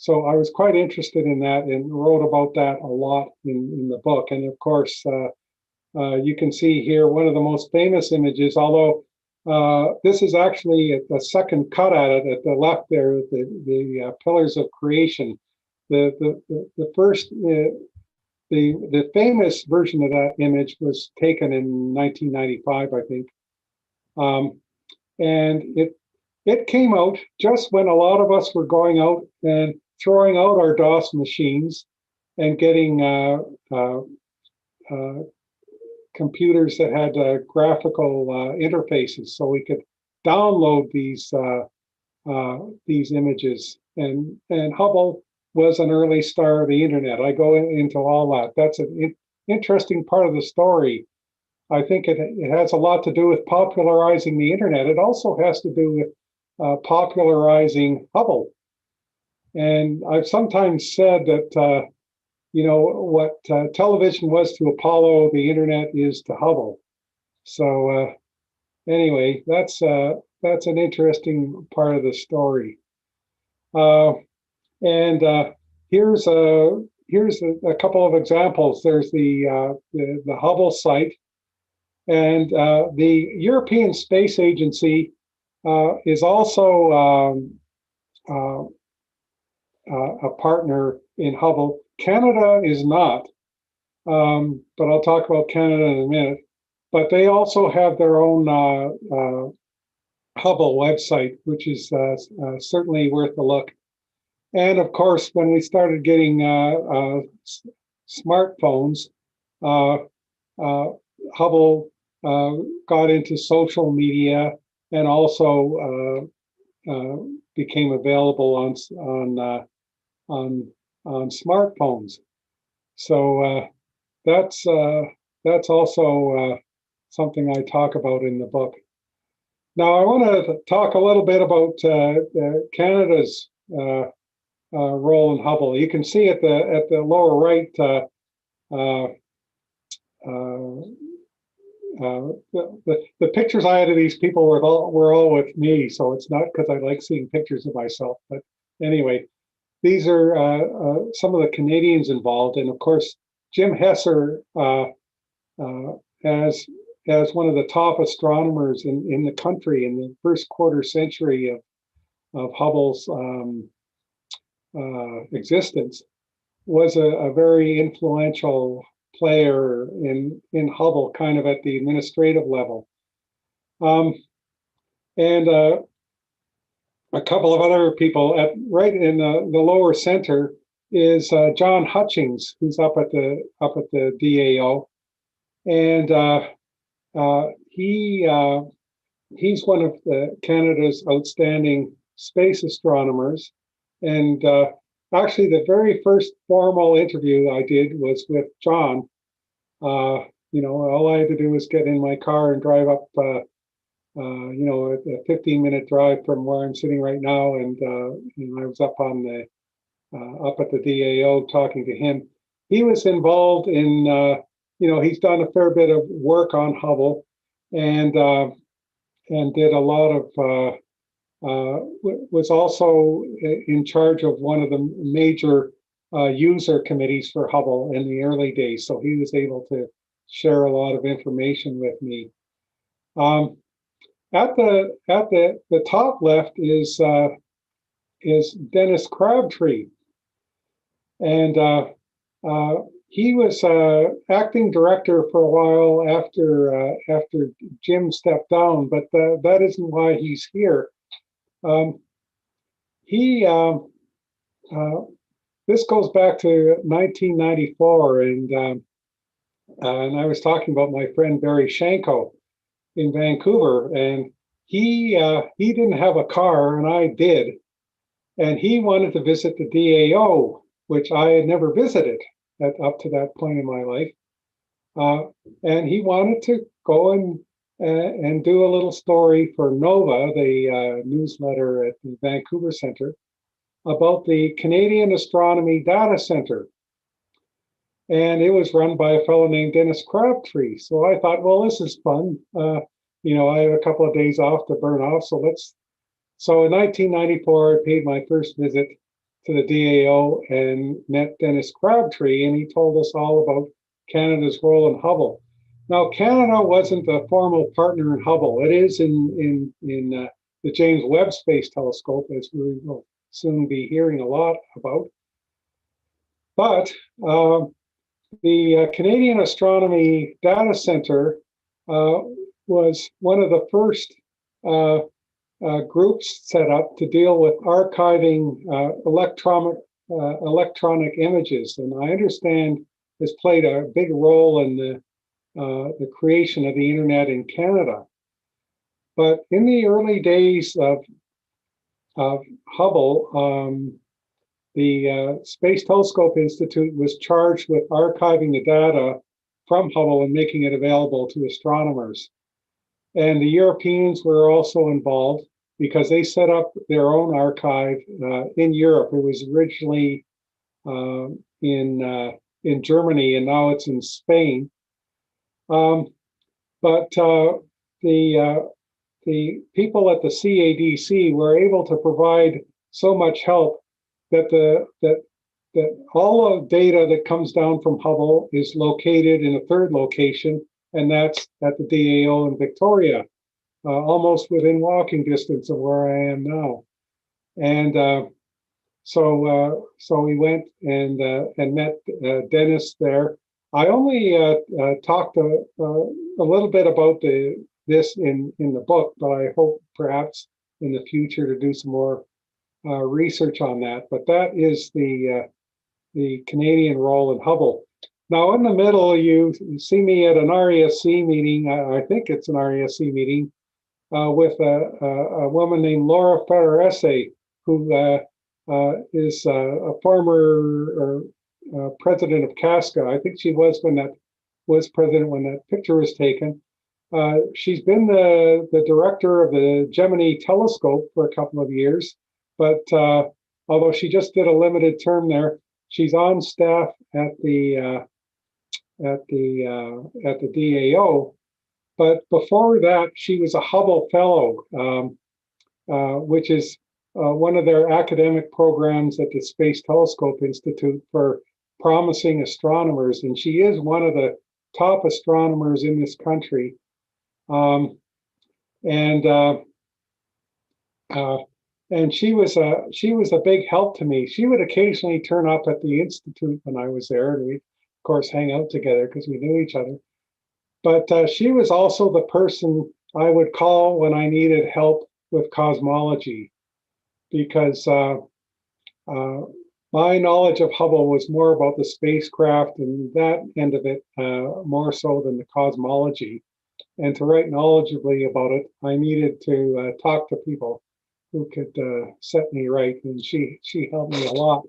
I was quite interested in that and wrote about that a lot in the book. And of course, you can see here one of the most famous images, although this is actually a second cut at it at the left there, the pillars of creation. The first, the famous version of that image was taken in 1995, I think. And it came out just when a lot of us were going out and throwing out our DOS machines and getting computers that had graphical interfaces, so we could download these images. And Hubble was an early star of the internet. I go into all that. That's an interesting part of the story. I think it has a lot to do with popularizing the internet. It also has to do with popularizing Hubble. And I've sometimes said that, you know, what television was to Apollo, the internet is to Hubble. So anyway, that's an interesting part of the story. And here's a couple of examples. There's the Hubble site, and the European Space Agency is also a partner in Hubble. Canada is not, but I'll talk about Canada in a minute. But they also have their own Hubble website, which is certainly worth a look. And of course, when we started getting smartphones, Hubble got into social media and also became available on smartphones. So that's also something I talk about in the book. Now I want to talk a little bit about Canada's role in Hubble. You can see at the lower right the pictures I had of these people were all with me, so it's not because I like seeing pictures of myself. But anyway, these are some of the Canadians involved, and of course, Jim Hesser, as one of the top astronomers in the country in the first quarter century of Hubble's existence, was a very influential player in Hubble, kind of at the administrative level. And a couple of other people right in the lower center is John Hutchings, who's up at the DAO, and he's one of Canada's outstanding space astronomers. And actually, the very first formal interview I did was with John. All I had to do was get in my car and drive up, a 15-minute drive from where I'm sitting right now. And I was up at the DAO talking to him. He was involved in, he's done a fair bit of work on Hubble, and did a lot of. Was also in charge of one of the major user committees for Hubble in the early days, so he was able to share a lot of information with me. At the top left is Dennis Crabtree, and he was acting director for a while after Jim stepped down, but that isn't why he's here. This goes back to 1994, and I was talking about my friend Barry Shanko in Vancouver, and he didn't have a car, and I did, and he wanted to visit the DAO, which I had never visited up to that point in my life, and he wanted to go and do a little story for Nova, the newsletter at the Vancouver Centre, about the Canadian Astronomy Data Centre. And it was run by a fellow named Dennis Crabtree. So I thought, well, this is fun. I had a couple of days off to burn off. So in 1994, I paid my first visit to the DAO and met Dennis Crabtree, and he told us all about Canada's role in Hubble. Now, Canada wasn't a formal partner in Hubble. It is in the James Webb Space Telescope, as we will soon be hearing a lot about. But the Canadian Astronomy Data Centre was one of the first groups set up to deal with archiving electronic images, and I understand has played a big role in the creation of the internet in Canada. But in the early days of Hubble, the Space Telescope Institute was charged with archiving the data from Hubble and making it available to astronomers. And the Europeans were also involved because they set up their own archive in Europe. It was originally in Germany, and now it's in Spain. But the people at the CADC were able to provide so much help that that all the data that comes down from Hubble is located in a third location, and that's at the DAO in Victoria, almost within walking distance of where I am now. And so we went and met Dennis there. I only talked a little bit about this in the book, but I hope perhaps in the future to do some more research on that. But that is the Canadian role in Hubble. Now in the middle, you see me at an RESC meeting. I think it's an RESC meeting with a woman named Laura Ferrarese, who is a former president of Casca. I think she was president when that picture was taken. She's been the director of the Gemini telescope for a couple of years, but although she just did a limited term there, she's on staff at the DAO. But before that, she was a Hubble Fellow, which is one of their academic programs at the Space Telescope Institute for promising astronomers. And she is one of the top astronomers in this country. And she was a big help to me. She would occasionally turn up at the Institute when I was there, and we'd, of course, hang out together because we knew each other. But she was also the person I would call when I needed help with cosmology, because my knowledge of Hubble was more about the spacecraft and that end of it, more so than the cosmology. And to write knowledgeably about it, I needed to talk to people who could set me right, and she helped me a lot.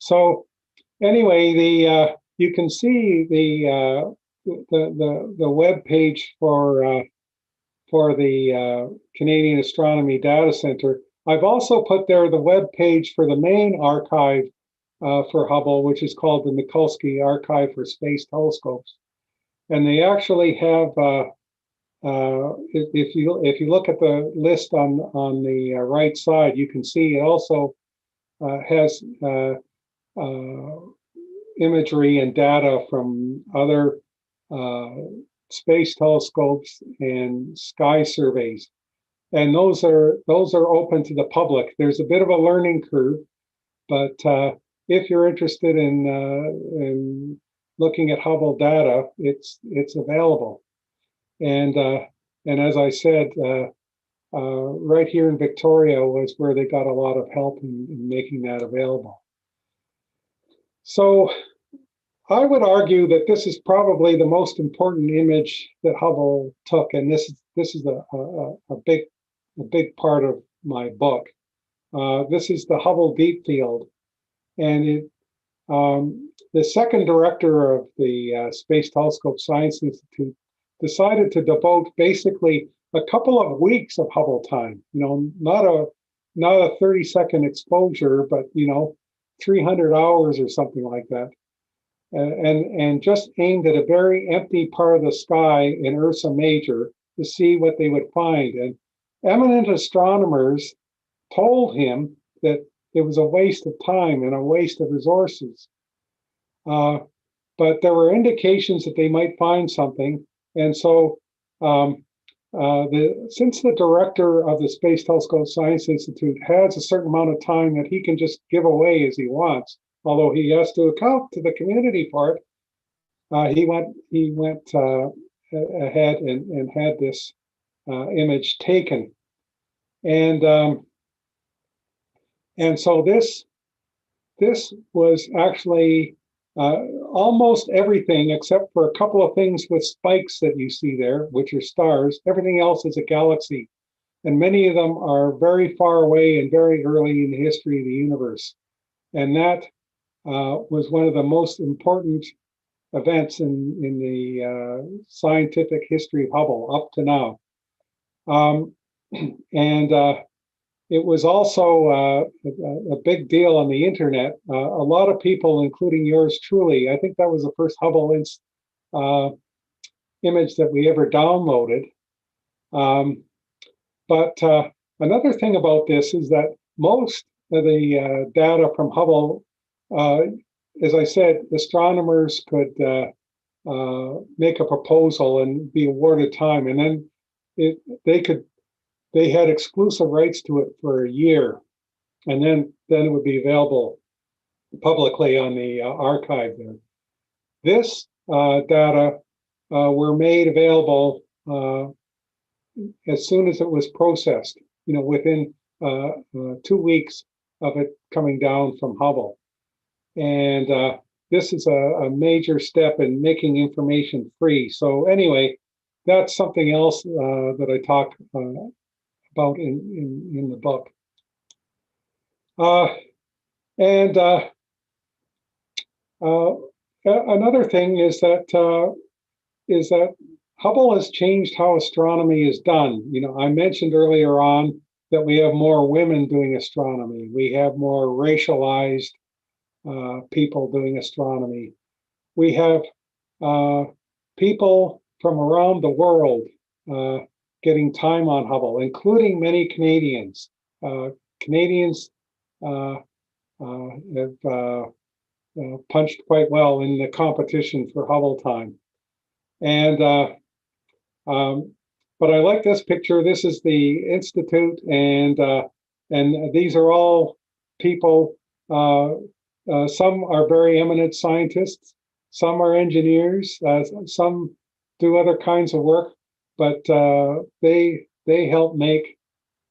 So anyway, you can see the web page for the Canadian Astronomy Data Center. I've also put there the web page for the main archive for Hubble, which is called the Mikulski Archive for Space Telescopes. And they actually have, if you look at the list on the right side, you can see it also has imagery and data from other space telescopes and sky surveys, and those are open to the public. There's a bit of a learning curve, but if you're interested in looking at Hubble data, it's available. And as I said, right here in Victoria was where they got a lot of help in making that available. So I would argue that this is probably the most important image that Hubble took, and this is a big part of my book. This is the Hubble Deep Field, and the second director of the Space Telescope Science Institute decided to devote basically a couple of weeks of Hubble time. Not a 30-second exposure, but 300 hours or something like that. And just aimed at a very empty part of the sky in Ursa Major to see what they would find. And eminent astronomers told him that it was a waste of time and a waste of resources. But there were indications that they might find something. And so since the director of the Space Telescope Science Institute has a certain amount of time that he can just give away as he wants, although he has to account to the community for it, he went ahead and had this image taken, and so this was actually almost everything except for a couple of things with spikes that you see there, which are stars. Everything else is a galaxy, and many of them are very far away and very early in the history of the universe, and that was one of the most important events in the scientific history of Hubble up to now. And it was also a big deal on the internet. A lot of people, including yours truly, I think that was the first Hubble image that we ever downloaded. But another thing about this is that most of the data from Hubble, as I said, astronomers could make a proposal and be awarded time, and then they had exclusive rights to it for a year, and then it would be available publicly on the archive there. This data were made available as soon as it was processed, within 2 weeks of it coming down from Hubble. And this is a major step in making information free. So anyway, that's something else that I talk about in the book. Another thing is that Hubble has changed how astronomy is done. You know, I mentioned earlier on that we have more women doing astronomy. We have more racialized people doing astronomy. We have people from around the world getting time on Hubble, including many Canadians. Canadians have punched quite well in the competition for Hubble time. And but I like this picture. This is the Institute, and these are all people. Some are very eminent scientists. Some are engineers. Some do other kinds of work, but they help make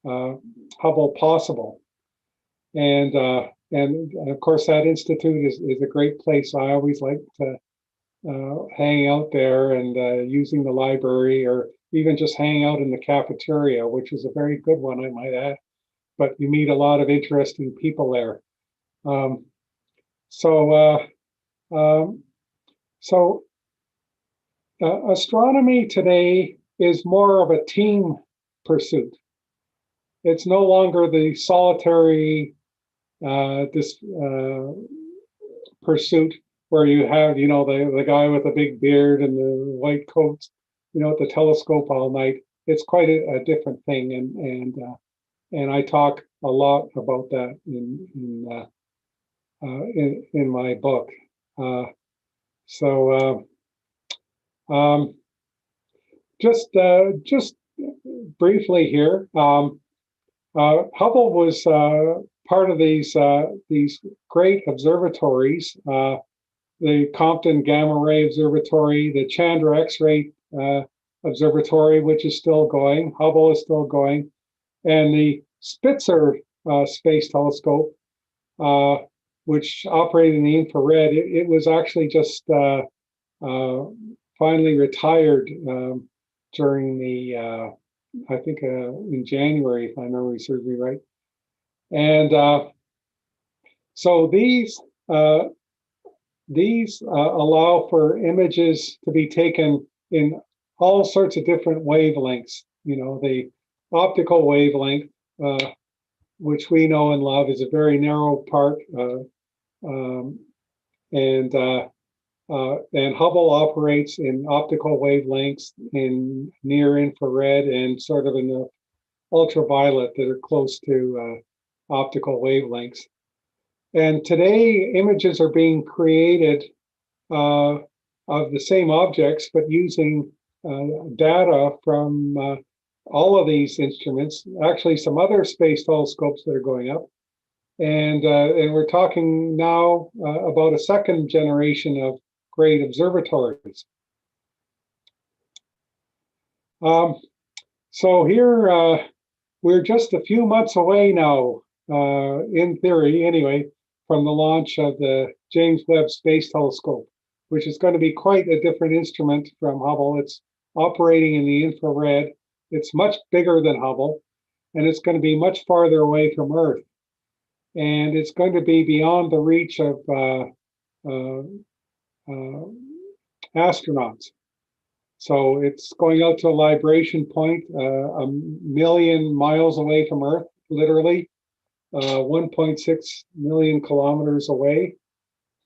Hubble possible. And of course, that Institute is a great place. I always like to hang out there and using the library, or even just hang out in the cafeteria, which is a very good one, I might add. But you meet a lot of interesting people there. Astronomy today is more of a team pursuit. It's no longer the solitary pursuit where you have, you know, the guy with the big beard and the white coat, you know, at the telescope all night. It's quite a different thing, and I talk a lot about that in my book. Just briefly here, Hubble was part of these great observatories. The Compton Gamma Ray Observatory, the Chandra X-ray Observatory, which is still going. Hubble is still going, and the Spitzer Space Telescope, which operated in the infrared. It was actually just finally retired during the, I think in January, if my memory serves me right. And so these allow for images to be taken in all sorts of different wavelengths. You know, the optical wavelength, which we know and love, is a very narrow part, and Hubble operates in optical wavelengths in near infrared and sort of in the ultraviolet that are close to optical wavelengths. And today, images are being created of the same objects, but using data from all of these instruments, actually some other space telescopes that are going up. And we're talking now about a second generation of great observatories. So here, we're just a few months away now, in theory anyway, from the launch of the James Webb Space Telescope, which is going to be quite a different instrument from Hubble. It's operating in the infrared. It's much bigger than Hubble, and it's going to be much farther away from Earth. And it's going to be beyond the reach of astronauts. So it's going out to a libration point 1,000,000 miles away from Earth, literally 1.6 million kilometers away,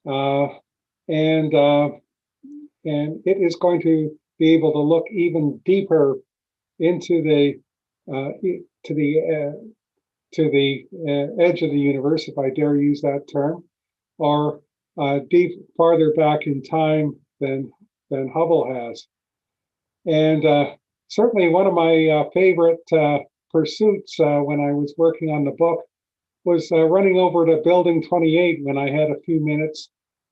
and it is going to be able to look even deeper into the edge of the universe, if I dare use that term, or deep farther back in time than Hubble has. And certainly one of my favorite pursuits when I was working on the book was running over to Building 28 when I had a few minutes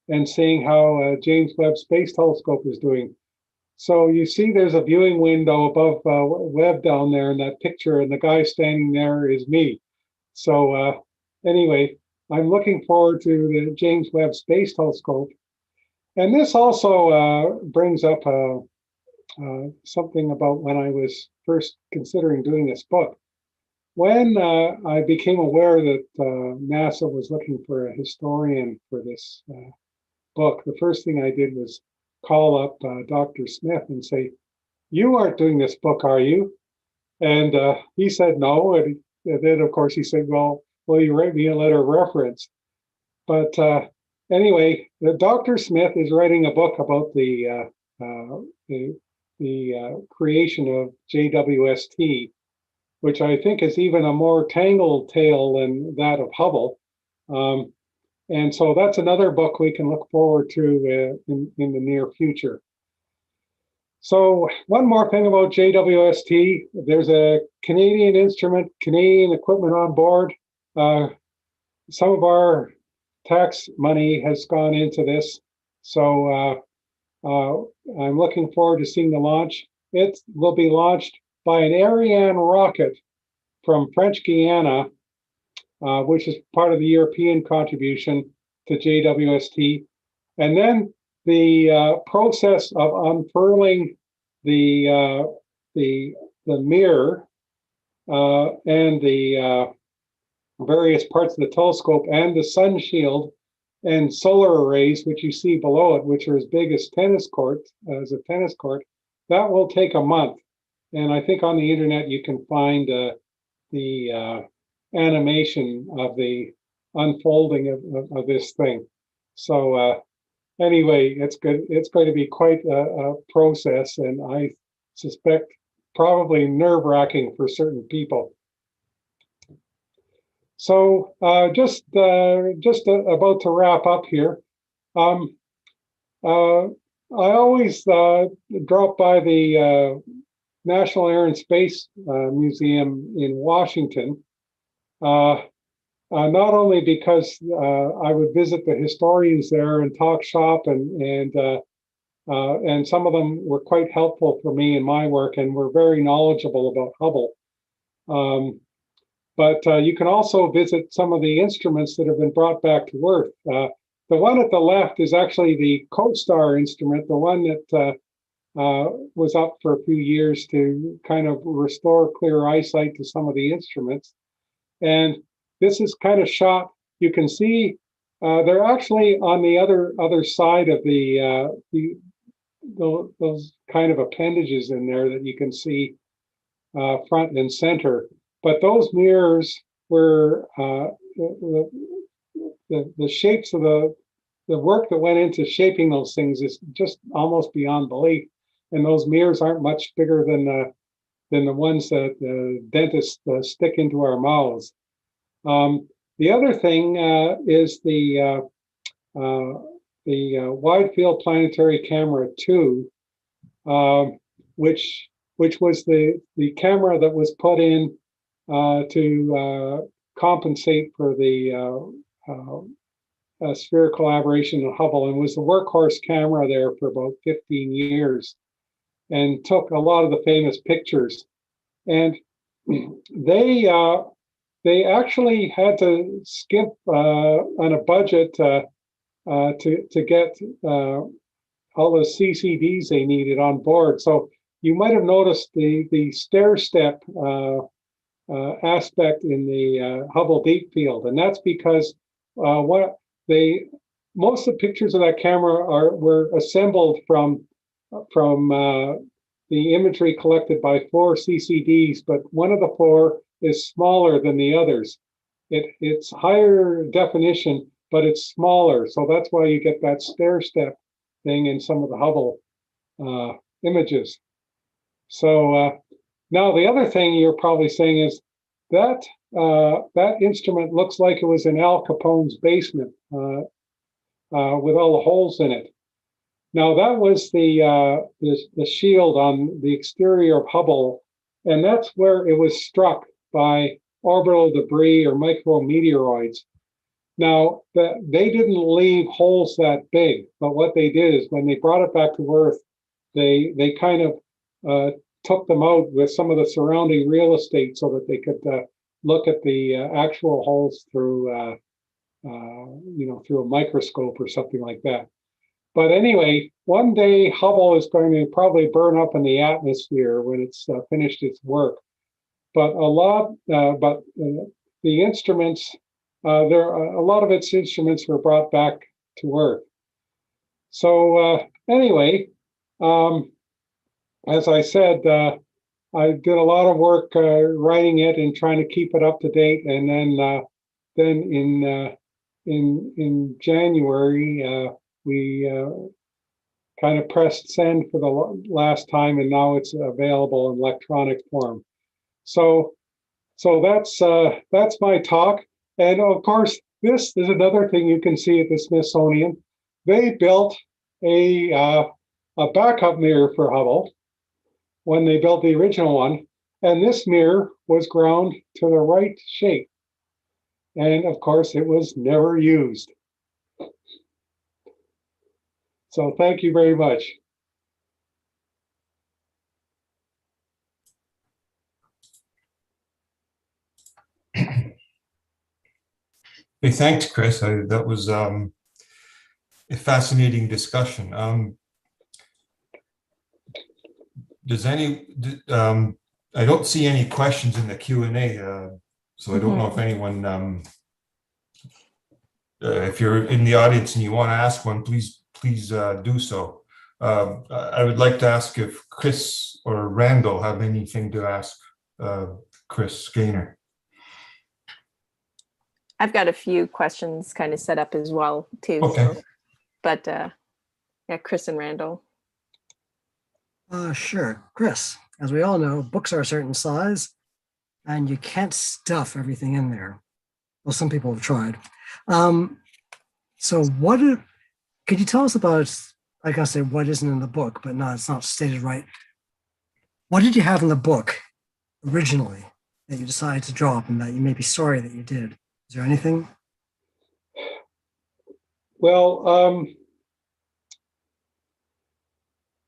and seeing how James Webb Space Telescope is doing. So you see there's a viewing window above Webb down there in that picture, and the guy standing there is me. So anyway, I'm looking forward to the James Webb Space Telescope And this also brings up something about when I was first considering doing this book. When I became aware that NASA was looking for a historian for this book, the first thing I did was call up Dr. Smith and say, "You aren't doing this book, are you?" And he said no. And then, of course, he said, "Well, will you write me a letter of reference?" But anyway, Dr. Smith is writing a book about the creation of JWST, which I think is even a more tangled tale than that of Hubble. And so that's another book we can look forward to in the near future. So one more thing about JWST, there's a Canadian instrument, Canadian equipment on board. Some of our tax money has gone into this. So I'm looking forward to seeing the launch. It will be launched by an Ariane rocket from French Guiana, which is part of the European contribution to JWST. And then the process of unfurling the mirror and the various parts of the telescope and the sun shield and solar arrays, which you see below it, which are as big as a tennis court, that will take a month. And I think on the internet you can find the animation of the unfolding of this thing. So anyway, it's good. It's going to be quite a process, and I suspect probably nerve-wracking for certain people. So just about to wrap up here. I always drop by the National Air and Space Museum in Washington, not only because I would visit the historians there and talk shop, and some of them were quite helpful for me in my work and were very knowledgeable about Hubble. But you can also visit some of the instruments that have been brought back to Earth. The one at the left is actually the CoStar instrument, the one that was up for a few years to kind of restore clear eyesight to some of the instruments. And this is kind of shot. You can see they're actually on the other side of those kind of appendages in there that you can see front and center. But those mirrors were the shapes of the work that went into shaping those things is just almost beyond belief. And those mirrors aren't much bigger than the ones that the dentists stick into our mouths. The other thing is the Wide Field Planetary Camera 2, which was the camera that was put in to compensate for the spherical aberration of Hubble, and was the workhorse camera there for about 15 years and took a lot of the famous pictures. And they actually had to skip on a budget to get all the CCDs they needed on board. So you might have noticed the stair step aspect in the Hubble Deep Field, and that's because most of the pictures of that camera were assembled from the imagery collected by 4 CCDs, but one of the 4 is smaller than the others. It's higher definition, but it's smaller, so that's why you get that stair step thing in some of the Hubble images. So now the other thing you're probably saying is that that instrument looks like it was in Al Capone's basement with all the holes in it. Now that was the shield on the exterior of Hubble, and that's where it was struck by orbital debris or micrometeoroids. Now they didn't leave holes that big, but what they did is when they brought it back to Earth, they kind of took them out with some of the surrounding real estate so that they could look at the actual holes through through a microscope or something like that. But anyway, one day Hubble is going to probably burn up in the atmosphere when it's finished its work. But the instruments, a lot of its instruments were brought back to Earth. So anyway, as I said, I did a lot of work writing it and trying to keep it up to date. And then in January, we kind of pressed send for the last time, and now it's available in electronic form. So that's my talk. And of course, this is another thing you can see at the Smithsonian. They built a backup mirror for Hubble when they built the original one, and this mirror was ground to the right shape. And of course, it was never used. So thank you very much. Hey, thanks, Chris. That was a fascinating discussion. I don't see any questions in the Q&A, so I don't know if anyone, if you're in the audience and you want to ask one, please do so. I would like to ask if Chris or Randall have anything to ask Chris Gaynor. I've got a few questions kind of set up as well too. Okay. So, but yeah, Chris and Randall. Sure. Chris, as we all know, books are a certain size and you can't stuff everything in there. Well, some people have tried. So could you tell us about, I gotta say what isn't in the book, but no, it's not stated right. What did you have in the book originally that you decided to drop and that you may be sorry that you did? Is there anything? Well,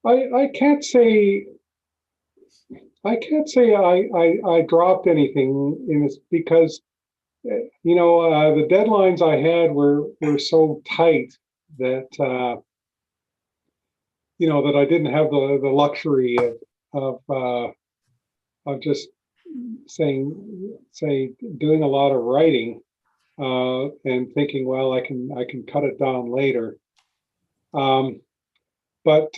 I can't say I dropped anything in this because the deadlines I had were so tight that that I didn't have the luxury of just doing a lot of writing and thinking, well, I can cut it down later. But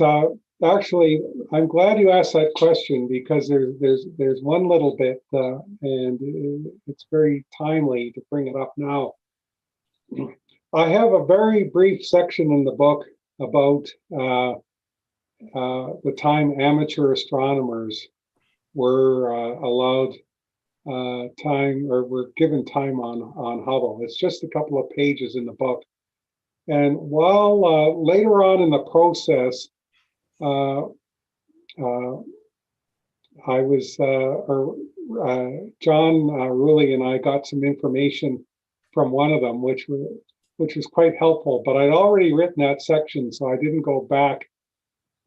actually, I'm glad you asked that question because there's one little bit, and it's very timely to bring it up now. I have a very brief section in the book about the time amateur astronomers were allowed time, or were given time on Hubble. It's just a couple of pages in the book. And while later on in the process, I was, John Rooley and I got some information from one of them, which was quite helpful. But I'd already written that section, so I didn't go back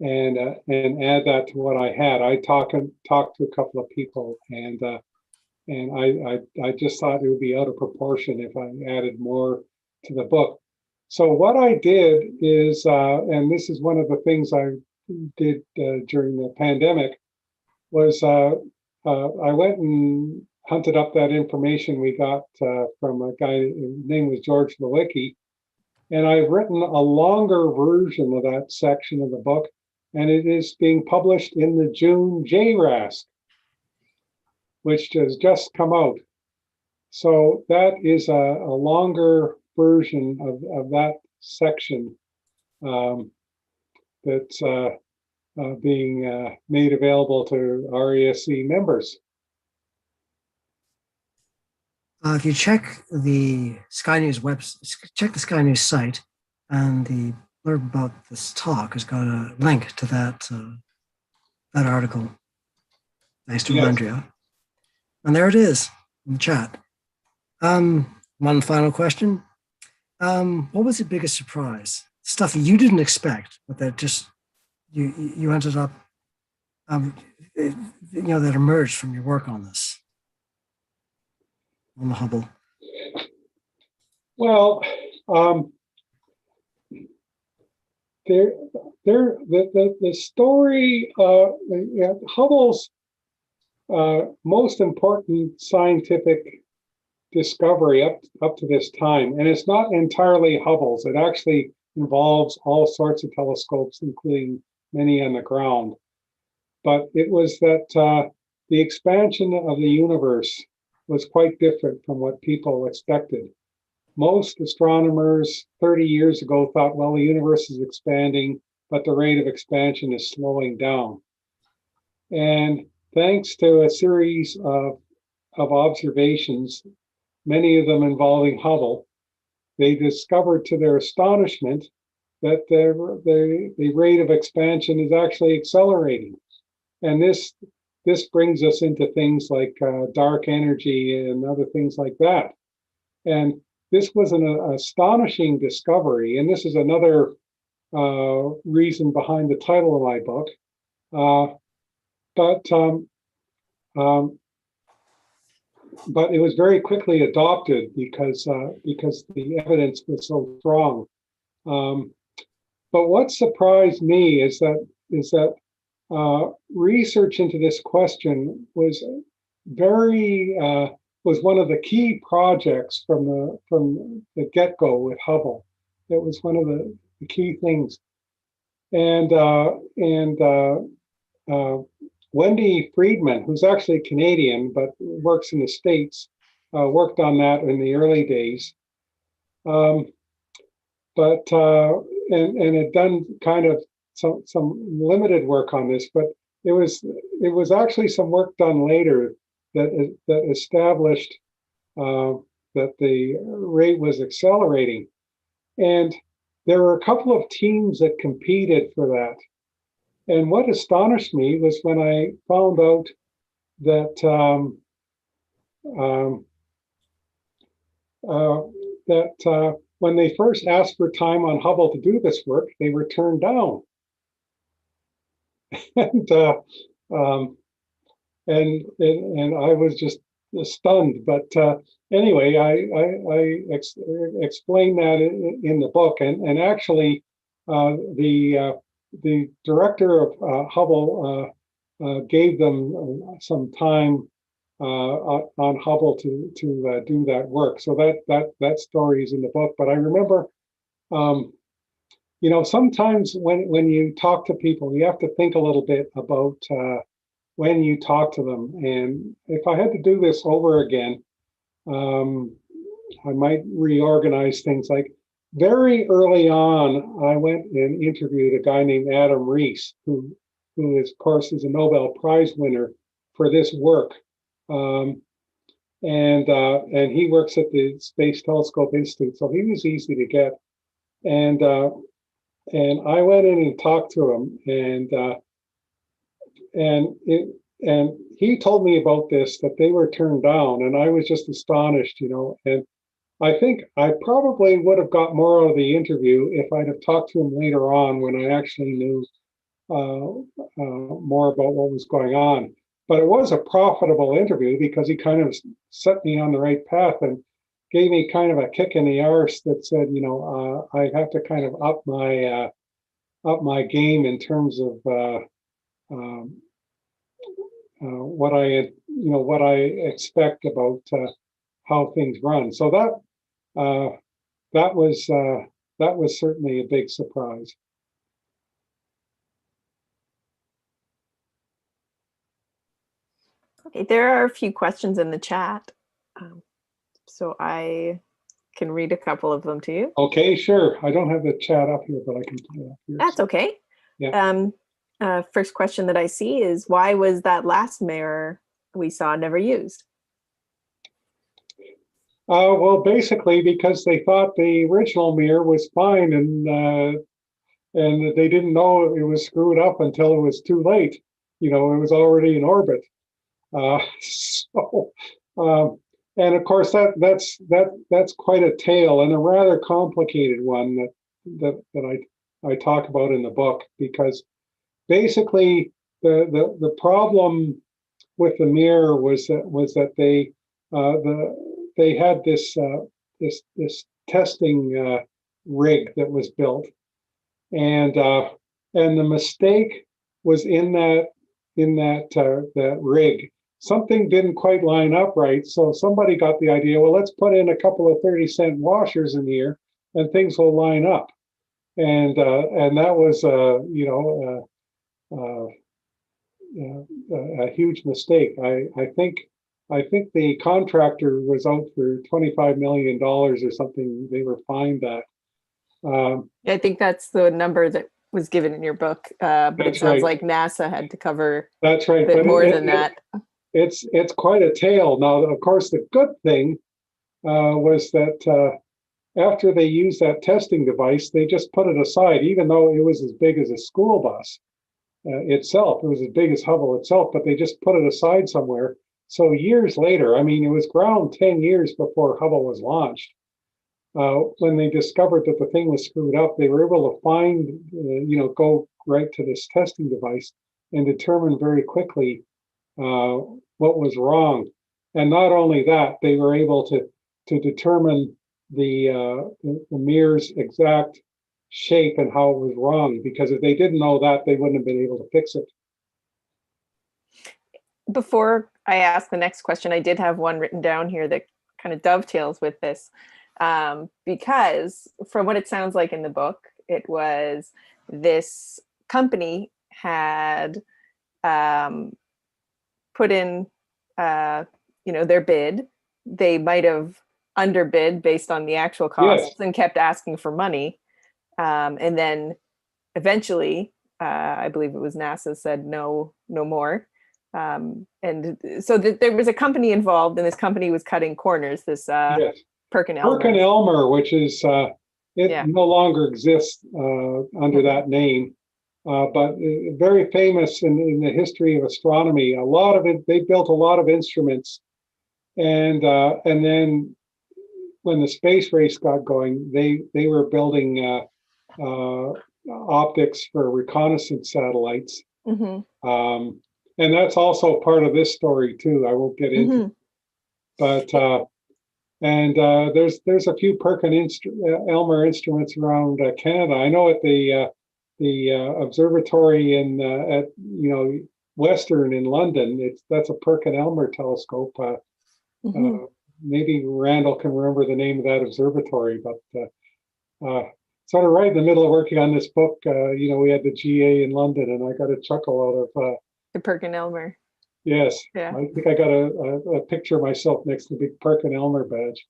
and add that to what I had. I talked to a couple of people, and I just thought it would be out of proportion if I added more to the book. So what I did is, and this is one of the things I did during the pandemic, was I went and hunted up that information we got from a guy, his name was George Lewicki, and I've written a longer version of that section of the book, and it is being published in the June JRASC, which has just come out. So that is a longer version of that section that's being made available to RASC members. If you check the Sky News check the Sky News site, and the blurb about this talk has got a link to that article. Thanks to Andrea. And there it is in the chat. One final question. What was the biggest surprise? Stuff you didn't expect, but that just you ended up, that emerged from your work on this, on the Hubble. the story, Hubble's most important scientific discovery up to this time, and it's not entirely Hubble's. It actually involves all sorts of telescopes, including many on the ground. But it was that the expansion of the universe was quite different from what people expected. Most astronomers 30 years ago thought, well, the universe is expanding, but the rate of expansion is slowing down. And thanks to a series of observations, many of them involving Hubble, they discovered to their astonishment that the rate of expansion is actually accelerating. And this brings us into things like dark energy and other things like that. And this was an astonishing discovery. And this is another reason behind the title of my book. But it was very quickly adopted because the evidence was so strong. But what surprised me is that research into this question was one of the key projects from the get-go with Hubble. It was one of the key things, and Wendy Friedman, who's actually Canadian but works in the States, worked on that in the early days. And had done kind of some limited work on this, but it was actually some work done later that established that the rate was accelerating. And there were a couple of teams that competed for that. And what astonished me was when I found out that when they first asked for time on Hubble to do this work, they were turned down. and I was just stunned. But anyway, I explained that in the book, and actually the director of Hubble gave them some time on Hubble to do that work. So that story is in the book. But I remember, sometimes when you talk to people, you have to think a little bit about when you talk to them. And if I had to do this over again, I might reorganize things. Like very early on, I went and interviewed a guy named Adam Rees, who is, of course, is a Nobel Prize winner for this work. And he works at the Space Telescope Institute, so he was easy to get. And I went in and talked to him, and he told me about this, that they were turned down, and I was just astonished, And I think I probably would have got more out of the interview if I'd have talked to him later on when I actually knew more about what was going on. But it was a profitable interview because he kind of set me on the right path and gave me kind of a kick in the arse that said, I have to kind of up my game in terms of what I expect about how things run. So that was certainly a big surprise. Okay, there are a few questions in the chat, so I can read a couple of them to you. Okay, sure. I don't have the chat up here, but I can put it up here. That's okay. Yeah. First question that I see is, why was that last mirror we saw never used? Well, basically because they thought the original mirror was fine, and they didn't know it was screwed up until it was too late. It was already in orbit. And of course that's quite a tale, and a rather complicated one that I talk about in the book, because basically the problem with the mirror was that they had this testing rig that was built, and the mistake was in that rig. Something didn't quite line up right, so somebody got the idea, well, let's put in a couple of 30-cent washers in here and things will line up. And that was a huge mistake. I think the contractor was out for $25 million or something. They were fined that. I think that's the number that was given in your book, but it sounds right. like NASA had to cover that's right. a bit but more than that. It's quite a tale. Now, of course, the good thing was that after they used that testing device, they just put it aside, even though it was as big as a school bus itself. It was as big as Hubble itself, but they just put it aside somewhere. So years later, I mean, it was ground 10 years before Hubble was launched. When they discovered that the thing was screwed up, they were able to find, go right to this testing device and determine very quickly what was wrong. And not only that, they were able to determine the mirror's exact shape and how it was wrong, because if they didn't know that, they wouldn't have been able to fix it. Before I ask the next question, I did have one written down here that kind of dovetails with this, because from what it sounds like in the book, it was this company had put in their bid. They might have underbid based on the actual costs, yes, and kept asking for money. And then eventually, I believe it was NASA said no more. And so there was a company involved, and this company was cutting corners. This yes. Perkin-Elmer. Perkin-Elmer, which is no longer exists under that name, but very famous in the history of astronomy. A lot of it, they built a lot of instruments, and then when the space race got going, they were building optics for reconnaissance satellites. Mm-hmm. And that's also part of this story too. I won't get into, but there's a few Perkin-Elmer instruments around Canada. I know at the observatory at Western in London, that's a Perkin-Elmer telescope. Maybe Randall can remember the name of that observatory, but sort of right in the middle of working on this book, we had the GA in London, and I got a chuckle out of the Perkin-Elmer. Yes, yeah. I think I got a picture of myself next to the big Perkin-Elmer badge.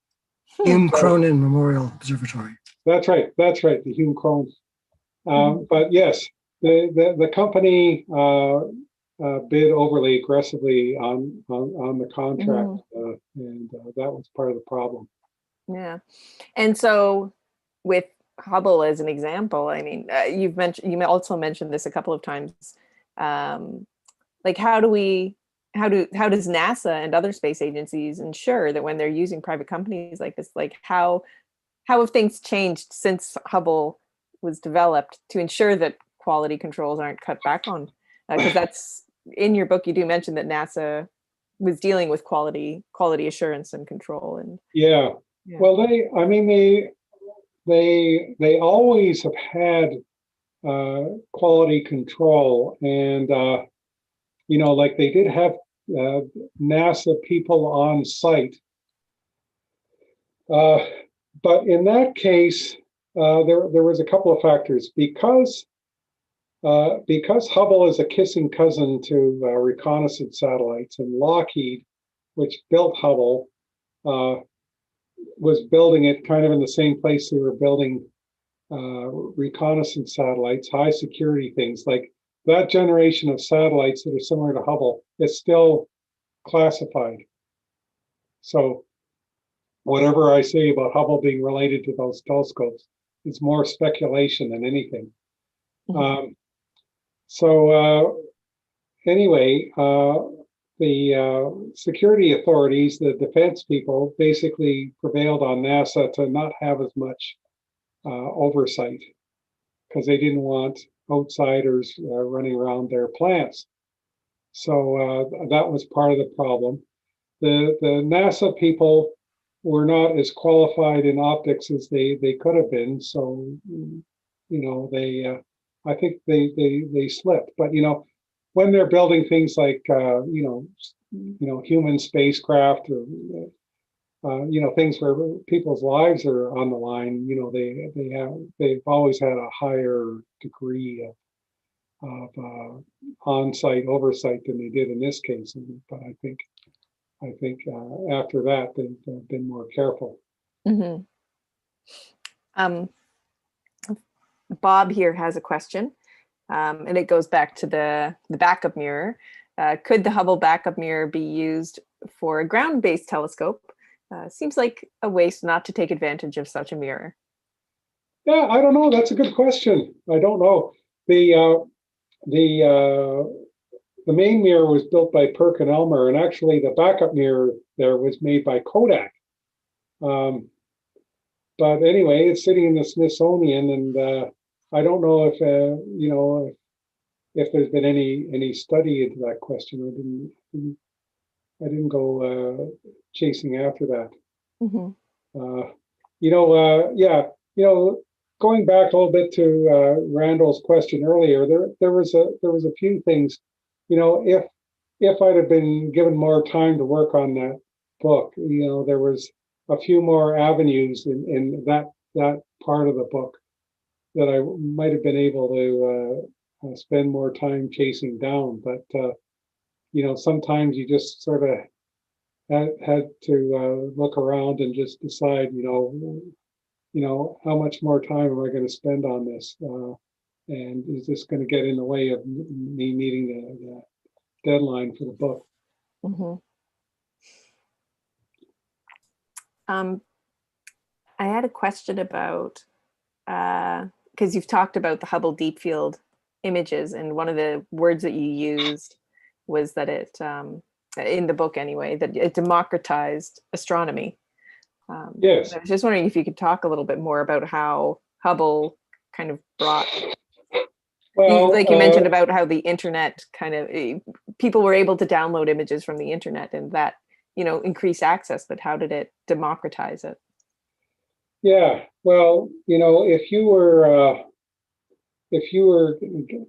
Hume Cronin Memorial Observatory. That's right, the Hume Cronin. But yes, the company bid overly aggressively on the contract, and that was part of the problem. Yeah, and so with Hubble as an example, I mean, you also mentioned this a couple of times. Like, how does NASA and other space agencies ensure that when they're using private companies like this, like how have things changed since Hubble was developed to ensure that quality controls aren't cut back on? Because that's in your book, you do mention that NASA was dealing with quality assurance and control. And yeah. Well, they always have had quality control, and like they did have NASA people on site, but in that case there was a couple of factors. Because Hubble is a kissing cousin to reconnaissance satellites, and Lockheed, which built Hubble, was building it kind of in the same place they were building reconnaissance satellites, high security things. Like that generation of satellites that are similar to Hubble is still classified. So whatever I say about Hubble being related to those telescopes, it's more speculation than anything. Anyway, the security authorities, the defense people, basically prevailed on NASA to not have as much oversight, because they didn't want outsiders running around their plants. So that was part of the problem. The NASA people were not as qualified in optics as they could have been. So I think they slipped. But when they're building things like human spacecraft or things where people's lives are on the line, they've always had a higher degree of on-site oversight than they did in this case. But I think after that they've been more careful. Mm-hmm. Bob here has a question, and it goes back to the backup mirror. Could the Hubble backup mirror be used for a ground-based telescope? Seems like a waste not to take advantage of such a mirror. Yeah, I don't know. That's a good question. I don't know. The main mirror was built by Perkin-Elmer, and actually the backup mirror there was made by Kodak. But anyway, it's sitting in the Smithsonian, and I don't know if there's been any study into that question. I didn't go chasing after that. Mm-hmm. Going back a little bit to Randall's question earlier, there was a few things. If I'd have been given more time to work on that book, there was a few more avenues in that part of the book that I might have been able to spend more time chasing down. But sometimes you just sort of had to look around and just decide, how much more time am I going to spend on this, and is this going to get in the way of me meeting the deadline for the book? Mm-hmm. I had a question about, because you've talked about the Hubble deep field images, and one of the words that you used was that it, in the book anyway, that it democratized astronomy. Yes. I was just wondering if you could talk a little bit more about how Hubble kind of brought, like you mentioned about how the internet kind of, people were able to download images from the internet, and that increased access, but how did it democratize it? Yeah, well, if you were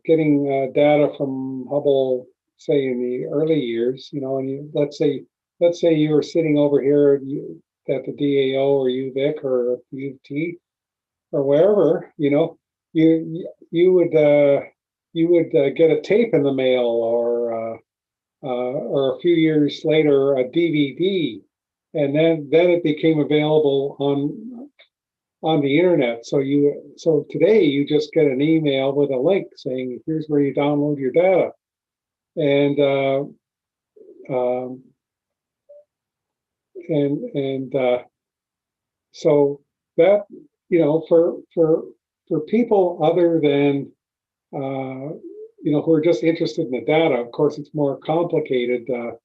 getting data from Hubble, say in the early years, and let's say you were sitting over here at the DAO or UVic or U of T or wherever, you would get a tape in the mail, or a few years later a DVD, and then it became available on the internet. So today you just get an email with a link saying, here's where you download your data. And so that, for people other than who are just interested in the data, of course it's more complicated to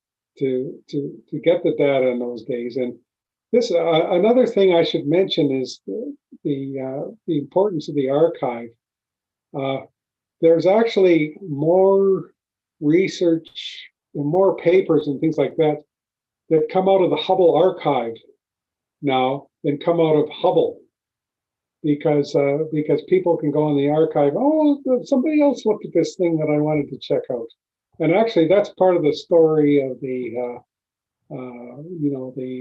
get the data in those days. And this another thing I should mention is the importance of the archive. There's actually more research and more papers and things like that come out of the Hubble archive now than come out of Hubble, because people can go in the archive. Oh, somebody else looked at this thing that I wanted to check out, and actually that's part of the story of the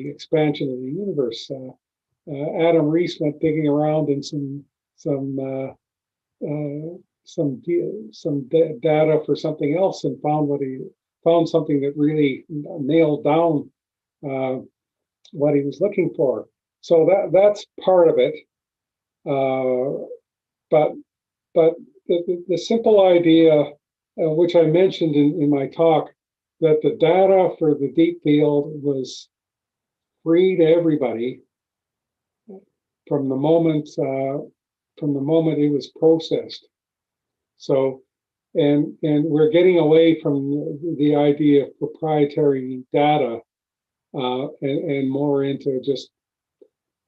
expansion of the universe. Adam Rees went digging around in some data for something else, and found something that really nailed down what he was looking for. So that's part of it. But the simple idea, which I mentioned in my talk, that the data for the deep field was free to everybody from the moment it was processed. So, and we're getting away from the idea of proprietary data and more into just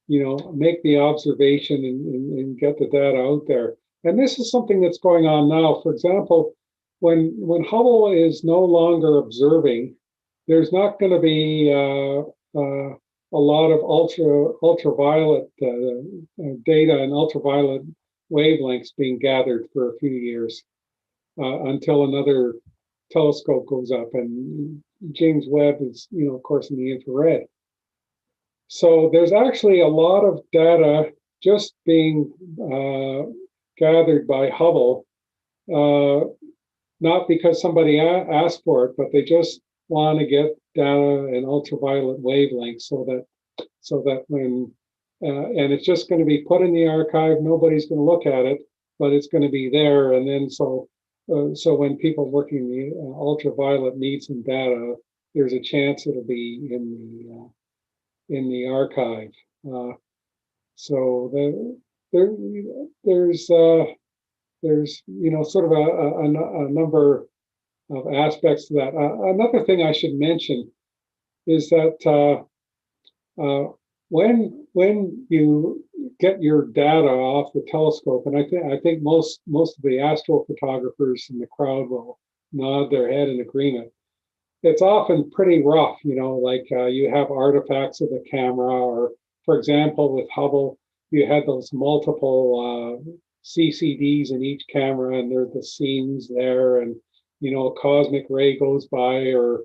make the observation and get the data out there. And this is something that's going on now. For example, when Hubble is no longer observing, there's not going to be a lot of ultraviolet data and ultraviolet wavelengths being gathered for a few years until another telescope goes up. And James Webb is, of course, in the infrared. So there's actually a lot of data just being gathered by Hubble, not because somebody asked for it, but they just want to get data in ultraviolet wavelengths so that when and it's just going to be put in the archive, nobody's going to look at it, but it's going to be there. And then so when people working the ultraviolet need some data, there's a chance it'll be in the archive. So there's sort of a number of aspects to that. Another thing I should mention is that when you get your data off the telescope, and I think most of the astrophotographers in the crowd will nod their head in agreement. It's often pretty rough, like you have artifacts of the camera, or for example, with Hubble, you had those multiple CCDs in each camera, and there's the seams there, and a cosmic ray goes by, or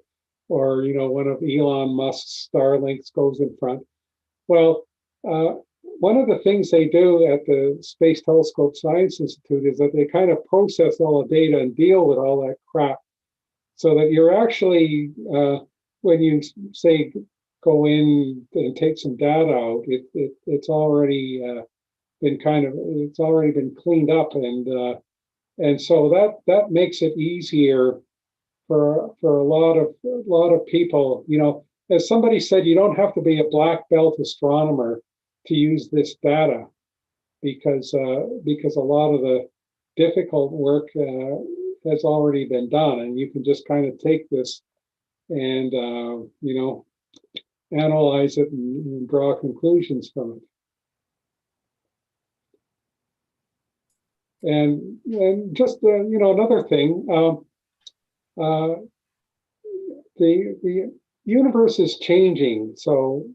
one of Elon Musk's Starlinks goes in front. Well, one of the things they do at the Space Telescope Science Institute is that they kind of process all the data and deal with all that crap, so that you're actually, when you say go in and take some data out, it's already been cleaned up, and so that makes it easier for a lot of people. As somebody said, you don't have to be a black belt astronomer to use this data, because a lot of the difficult work has already been done, and you can just kind of take this and analyze it and draw conclusions from it. And just another thing, the universe is changing, so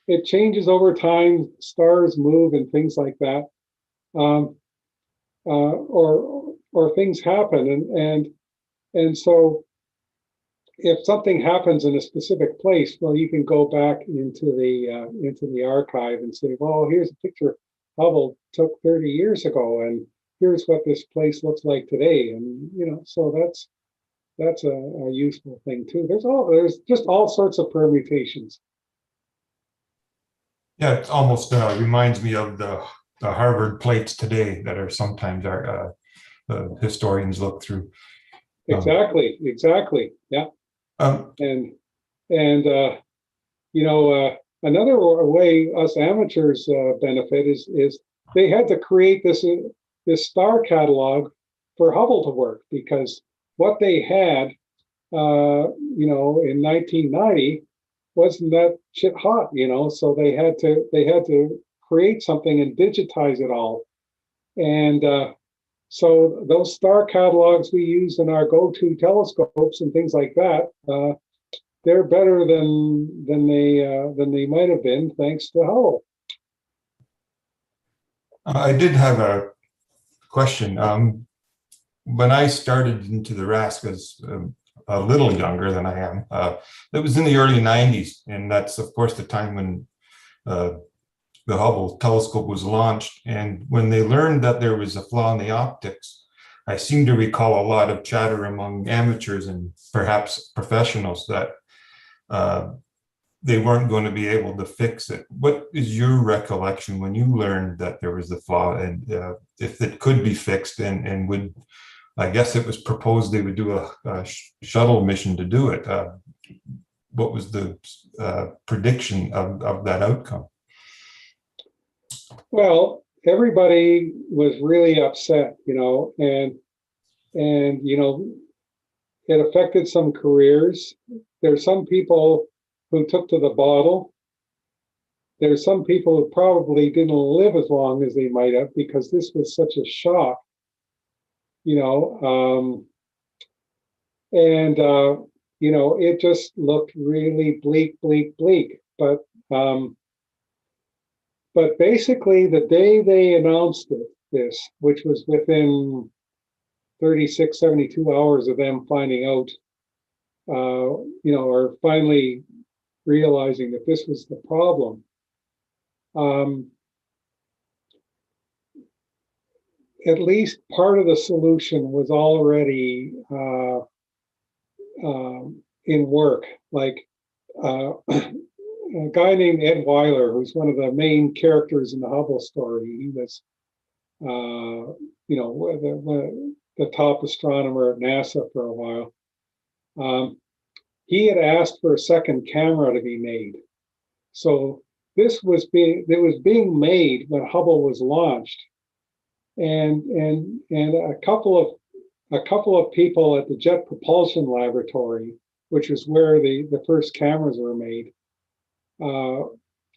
it changes over time. Stars move and things like that, or things happen, and so if something happens in a specific place, well, you can go back into the archive and say, well, here's a picture Hubble took 30 years ago, and here's what this place looks like today, and so that's a useful thing too. There's just all sorts of permutations. Yeah, it almost reminds me of the Harvard plates today that are sometimes historians look through. Exactly. Yeah. Another way us amateurs benefit is they had to create this star catalog for Hubble to work, because what they had, in 1990 wasn't that shit hot, so they had to create something and digitize it all. And so those star catalogs we use in our go-to telescopes and things like that, they're better than they might have been thanks to Hubble. I did have a question. When I started into the RASC as a little younger than I am, it was in the early 90s, and that's of course the time when the Hubble telescope was launched. And when they learned that there was a flaw in the optics, I seem to recall a lot of chatter among amateurs and perhaps professionals that they weren't going to be able to fix it. What is your recollection when you learned that there was a flaw, and if it could be fixed, and would, I guess it was proposed they would do a shuttle mission to do it. What was the prediction of that outcome? Well, everybody was really upset, and it affected some careers. There's some people who took to the bottle. There's some people who probably didn't live as long as they might have, because this was such a shock, it just looked really bleak. But But basically, the day they announced this, which was within 36, 72 hours of them finding out, or finally realizing that this was the problem, at least part of the solution was already in work. Like a guy named Ed Weiler, who's one of the main characters in the Hubble story. He was, the top astronomer at NASA for a while. He had asked for a second camera to be made. So it was being made when Hubble was launched, and a couple of people at the Jet Propulsion Laboratory, which is where the first cameras were made,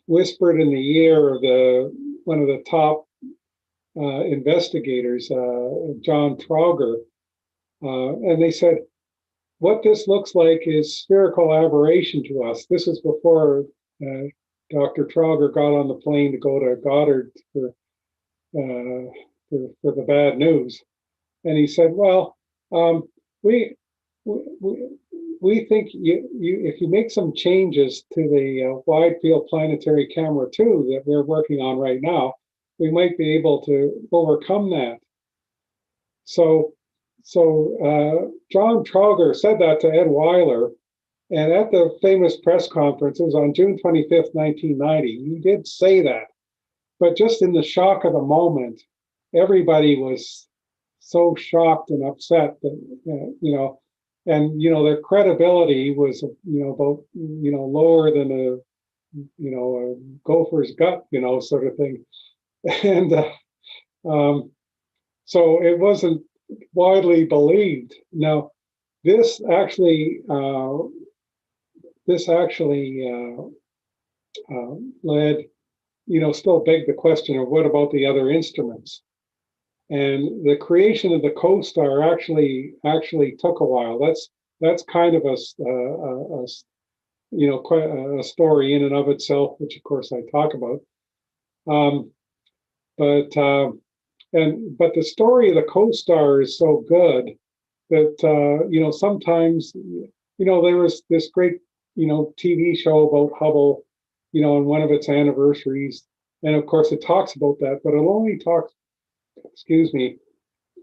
whispered in the ear of one of the top investigators, John Trauger, and they said, "What this looks like is spherical aberration to us." This is before Dr. Trauger got on the plane to go to Goddard for the bad news, and he said, "Well, we think if you make some changes to the wide field planetary camera 2 that we're working on right now, we might be able to overcome that." So John Trauger said that to Ed Weiler, and at the famous press conference, it was on June 25th, 1990, he did say that. But just in the shock of the moment, everybody was so shocked and upset that, their credibility was, about, lower than a gopher's gut, sort of thing. And so it wasn't widely believed. Now, this actually led, still begged the question of what about the other instruments? And the creation of the co-star actually took a while. That's kind of a story in and of itself, which of course I talk about. But the story of the co-star is so good that sometimes there was this great TV show about Hubble, on one of its anniversaries, and of course it talks about that, but it only talks,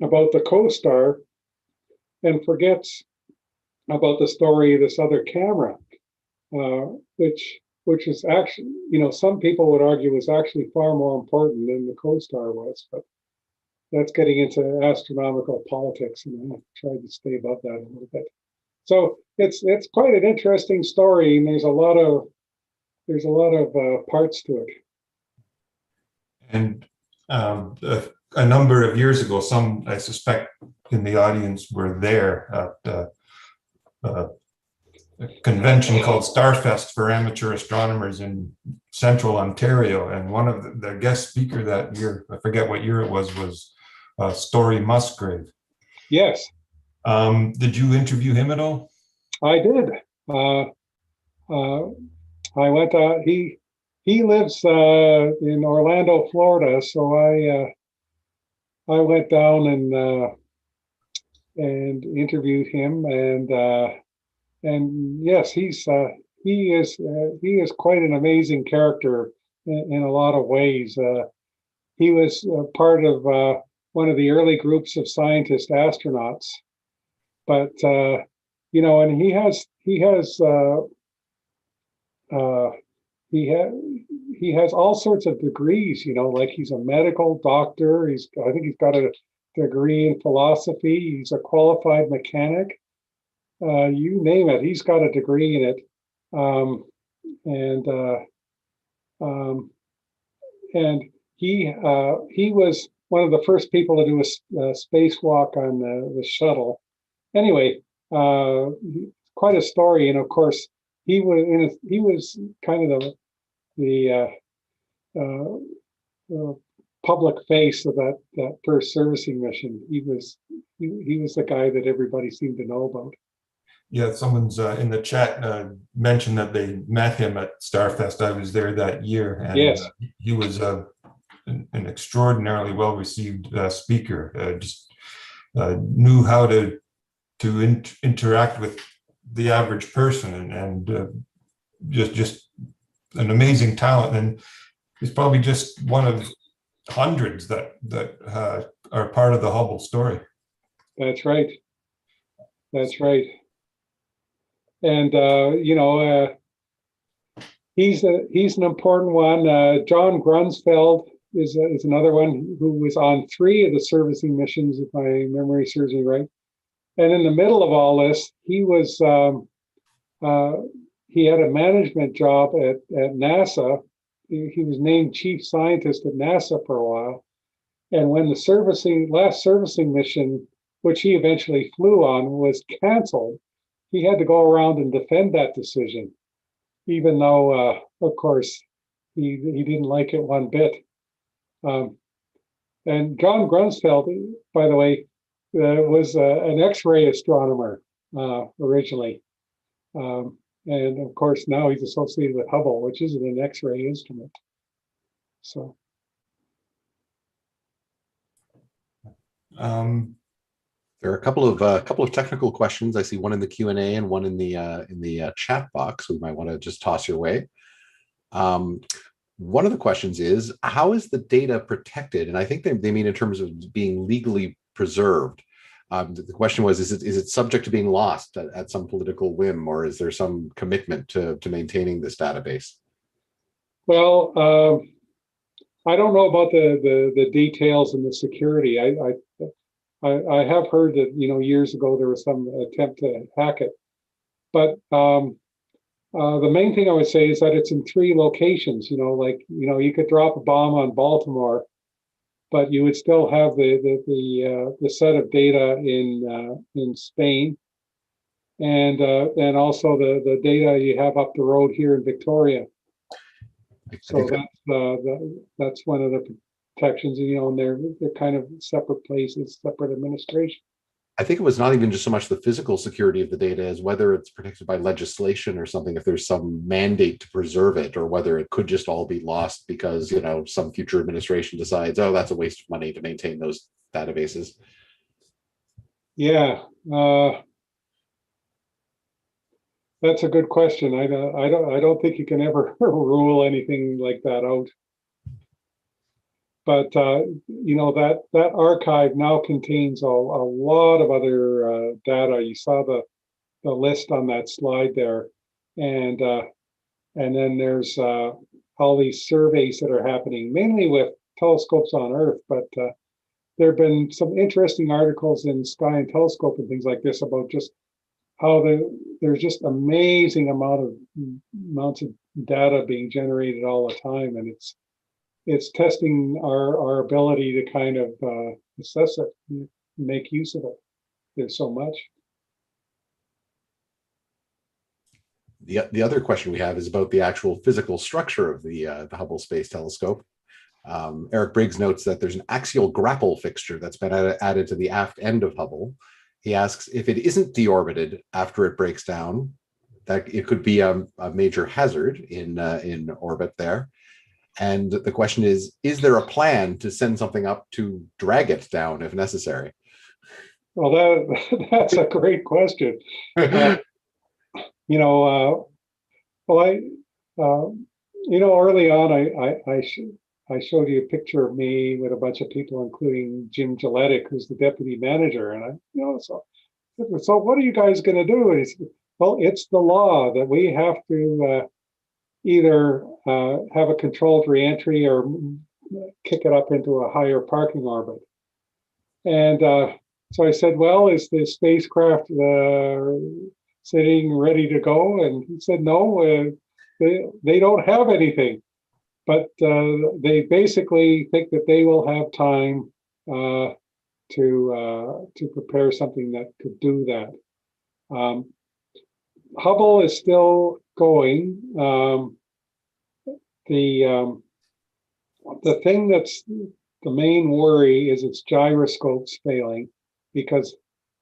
about the co-star and forgets about the story of this other camera, which is actually, some people would argue is actually far more important than the co-star was, but that's getting into astronomical politics, and I tried to stay above that a little bit. So it's quite an interesting story, and there's a lot of parts to it. And a number of years ago, some, I suspect, in the audience were there at a convention called Starfest for amateur astronomers in central Ontario. And one of the guest speaker that year, I forget what year it was Story Musgrave. Yes. Did you interview him at all? I did. I went out. He lives in Orlando, Florida, so I went down and interviewed him, and yes, he is quite an amazing character in a lot of ways. He was part of one of the early groups of scientist astronauts, but and he has all sorts of degrees, like he's a medical doctor. I think he's got a degree in philosophy. He's a qualified mechanic. You name it, he's got a degree in it. And he was one of the first people to do a spacewalk on the shuttle. Anyway, quite a story, and of course he was kind of the public face of that first servicing mission. He was the guy that everybody seemed to know about. Yeah, someone's in the chat mentioned that they met him at Starfest. I was there that year, and Yes. he was an extraordinarily well-received speaker. Just knew how to interact with the average person, and just an amazing talent. And he's probably just one of hundreds that are part of the Hubble story. That's right. That's right. And he's an important one. John Grunsfeld is another one who was on 3 of the servicing missions, if my memory serves me right. And in the middle of all this, he was he had a management job at NASA. He was named chief scientist at NASA for a while. And when the last servicing mission, which he eventually flew on, was canceled, he had to go around and defend that decision, even though, of course, he didn't like it one bit. And John Grunsfeld, by the way, was an X-ray astronomer originally. And of course, now he's associated with Hubble, which isn't an X-ray instrument. So. There are a couple of technical questions. I see one in the Q&A and one in the chat box. We might want to just toss your way. One of the questions is, how is the data protected? And I think they mean in terms of being legally preserved. The question was, is it subject to being lost at some political whim, or is there some commitment to maintaining this database? Well, I don't know about the details and the security. I have heard that, years ago there was some attempt to hack it, but the main thing I would say is that it's in 3 locations. You could drop a bomb on Baltimore, but you would still have the set of data in Spain, and also the data you have up the road here in Victoria. So that's one of the protections, and they're kind of separate places, separate administration. I think it was not even just so much the physical security of the data as whether it's protected by legislation or something, if there's some mandate to preserve it, or whether it could just all be lost because, some future administration decides, oh, that's a waste of money to maintain those databases. Yeah, that's a good question. I don't think you can ever rule anything like that out. But that archive now contains a lot of other data. You saw the list on that slide there, and then there's all these surveys that are happening, mainly with telescopes on Earth. But there have been some interesting articles in Sky and Telescope and things like this about just how there's just amazing amounts of data being generated all the time, and it's testing our ability to kind of assess it, and make use of it. There's so much. The other question we have is about the actual physical structure of the Hubble Space Telescope. Eric Briggs notes that there's an axial grapple fixture that's been added to the aft end of Hubble. He asks if it isn't deorbited after it breaks down, that it could be a major hazard in orbit there. And the question is there a plan to send something up to drag it down if necessary? Well, that's a great question. Early on, I showed you a picture of me with a bunch of people, including Jim Gillette, who's the deputy manager. And so what are you guys going to do? And he said, well, it's the law that we have to either have a controlled reentry or kick it up into a higher parking orbit. And so I said, well, is the spacecraft sitting ready to go? And he said, no, they don't have anything. But they basically think that they will have time to prepare something that could do that. Hubble is still going. The thing that's the main worry is its gyroscopes failing, because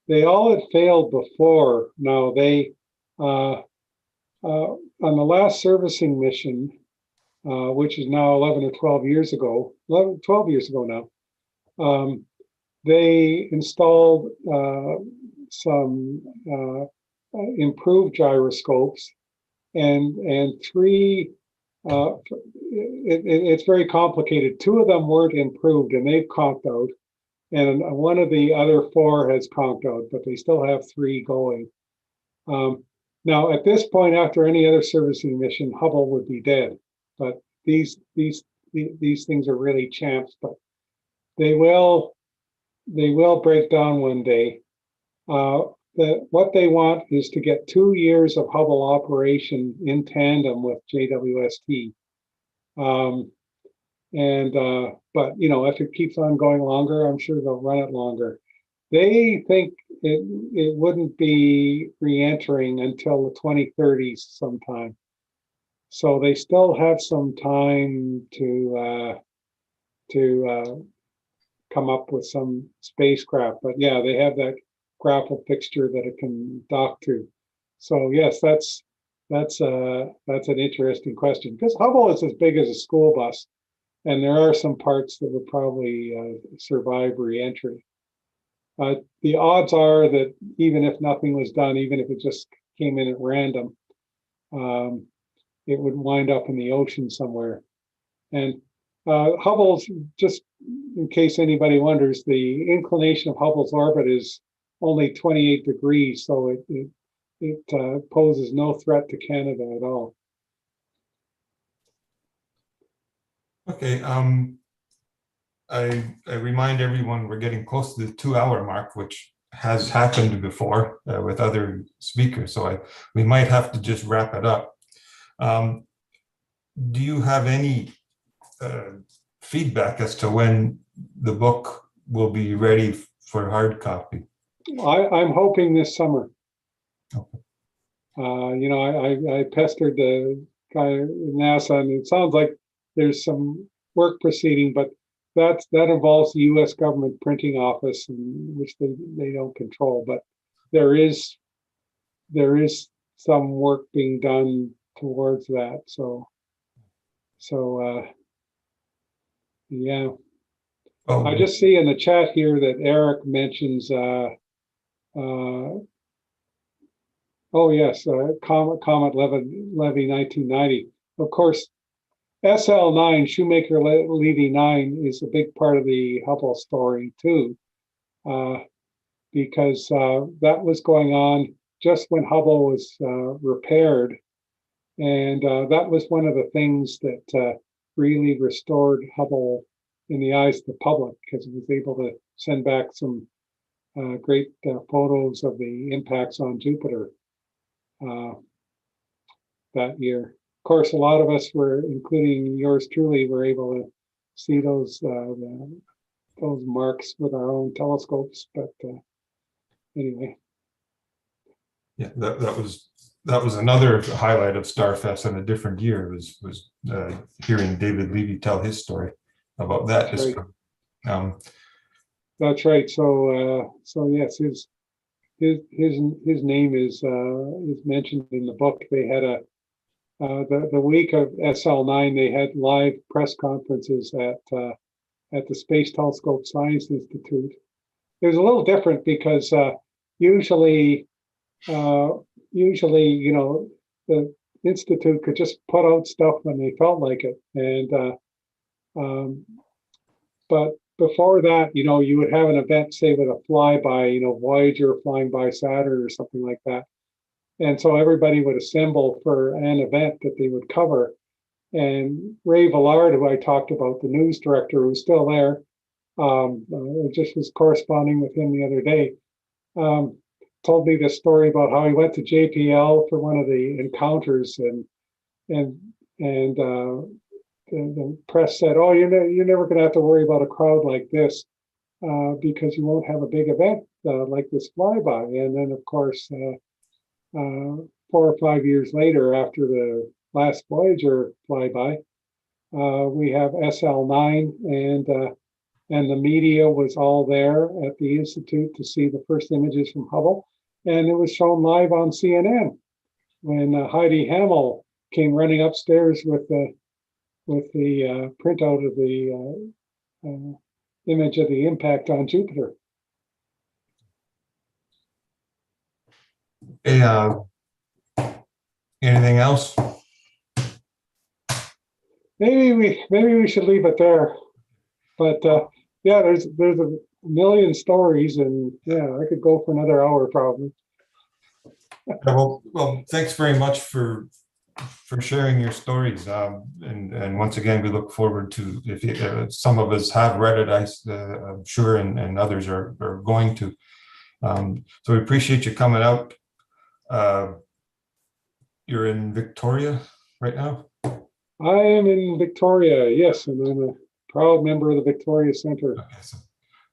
they all had failed before. Now they, on the last servicing mission, which is now 11 or 12 years ago, 12 years ago now, they installed some improved gyroscopes and three, it's very complicated. Two of them weren't improved and they've conked out. And one of the other four has conked out, but they still have three going. Now, at this point, after any other servicing mission, Hubble would be dead. But these things are really champs. But they will break down one day. What they want is to get 2 years of Hubble operation in tandem with JWST. But you know, if it keeps on going longer, I'm sure they'll run it longer. They think it wouldn't be re-entering until the 2030s sometime. So they still have some time to come up with some spacecraft. But yeah, they have that grapple fixture that it can dock to. So yes, that's an interesting question, because Hubble is as big as a school bus, and there are some parts that would probably survive re-entry. The odds are that even if nothing was done, even if it just came in at random, it would wind up in the ocean somewhere. And Hubble's, just in case anybody wonders, the inclination of Hubble's orbit is only 28 degrees, so it poses no threat to Canada at all. Okay, I remind everyone we're getting close to the 2-hour mark, which has happened before with other speakers, so we might have to just wrap it up. Do you have any feedback as to when the book will be ready for hard copy? I'm hoping this summer. Okay. You know, I pestered the guy at NASA, and it sounds like there's some work proceeding, but that involves the U.S. government printing office, which they don't control. But there is some work being done towards that. So yeah. Oh. I just see in the chat here that Eric mentions oh yes, Comet Levy 1990. Of course, SL9, Shoemaker-Levy 9, is a big part of the Hubble story too, because that was going on just when Hubble was repaired, and that was one of the things that really restored Hubble in the eyes of the public, because it was able to send back some great photos of the impacts on Jupiter that year. Of course, a lot of us were, including yours truly, were able to see those marks with our own telescopes. But anyway, yeah, that was another highlight of Starfest in a different year. Was hearing David Levy tell his story about that. That's right. That's right. So yes, his name is mentioned in the book. They had the week of SL9, they had live press conferences at the Space Telescope Science Institute. It was a little different because usually, you know, the institute could just put out stuff when they felt like it, and but before that, you know, you would have an event, say with a flyby, you know, Voyager flying by Saturn or something like that. And so everybody would assemble for an event that they would cover. And Ray Villard, who I talked about, the news director, who's still there, I just was corresponding with him the other day, told me this story about how he went to JPL for one of the encounters, and the press said, "Oh, you're never going to have to worry about a crowd like this because you won't have a big event like this flyby." And then, of course, 4 or 5 years later, after the last Voyager flyby, we have SL9, and and the media was all there at the Institute to see the first images from Hubble. And it was shown live on CNN when Heidi Hamel came running upstairs with the printout of the image of the impact on Jupiter. Hey, anything else? Maybe we should leave it there. But yeah, there's a million stories, and yeah, I could go for another hour probably. Well, thanks very much for sharing your stories. And once again, we look forward to, if some of us have read it, I'm sure, and others are going to. So we appreciate you coming out. You're in Victoria right now? I am in Victoria, yes, and I'm a proud member of the Victoria Centre. Okay, so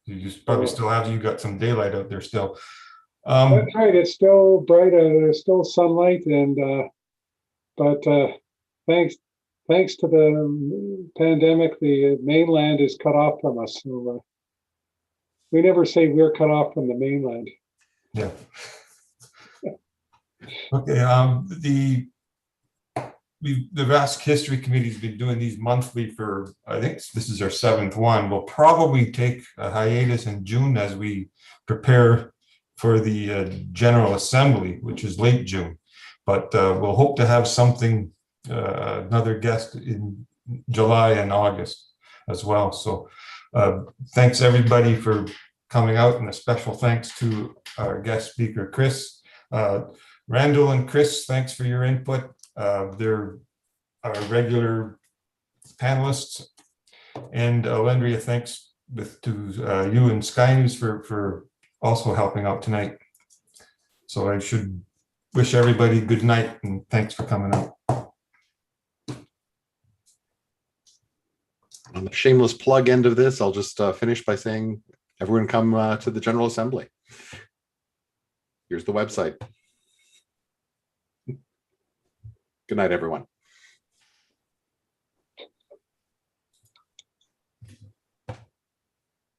you probably still have, you got some daylight out there still. That's right, it's still bright, there's still sunlight, and but thanks to the pandemic, the mainland is cut off from us. So we never say we're cut off from the mainland. Yeah. Okay. The Vast History Committee has been doing these monthly for, I think this is our 7th one. We'll probably take a hiatus in June as we prepare for the General Assembly, which is late June. But we'll hope to have something, another guest in July and August as well. So thanks everybody for coming out, and a special thanks to our guest speaker, Chris. Randall and Chris, thanks for your input. They're our regular panelists. And Alendria, thanks to you and Sky News for also helping out tonight. So I should wish everybody good night, and thanks for coming out. On the shameless plug end of this, I'll just finish by saying everyone come to the General Assembly. Here's the website. Good night, everyone.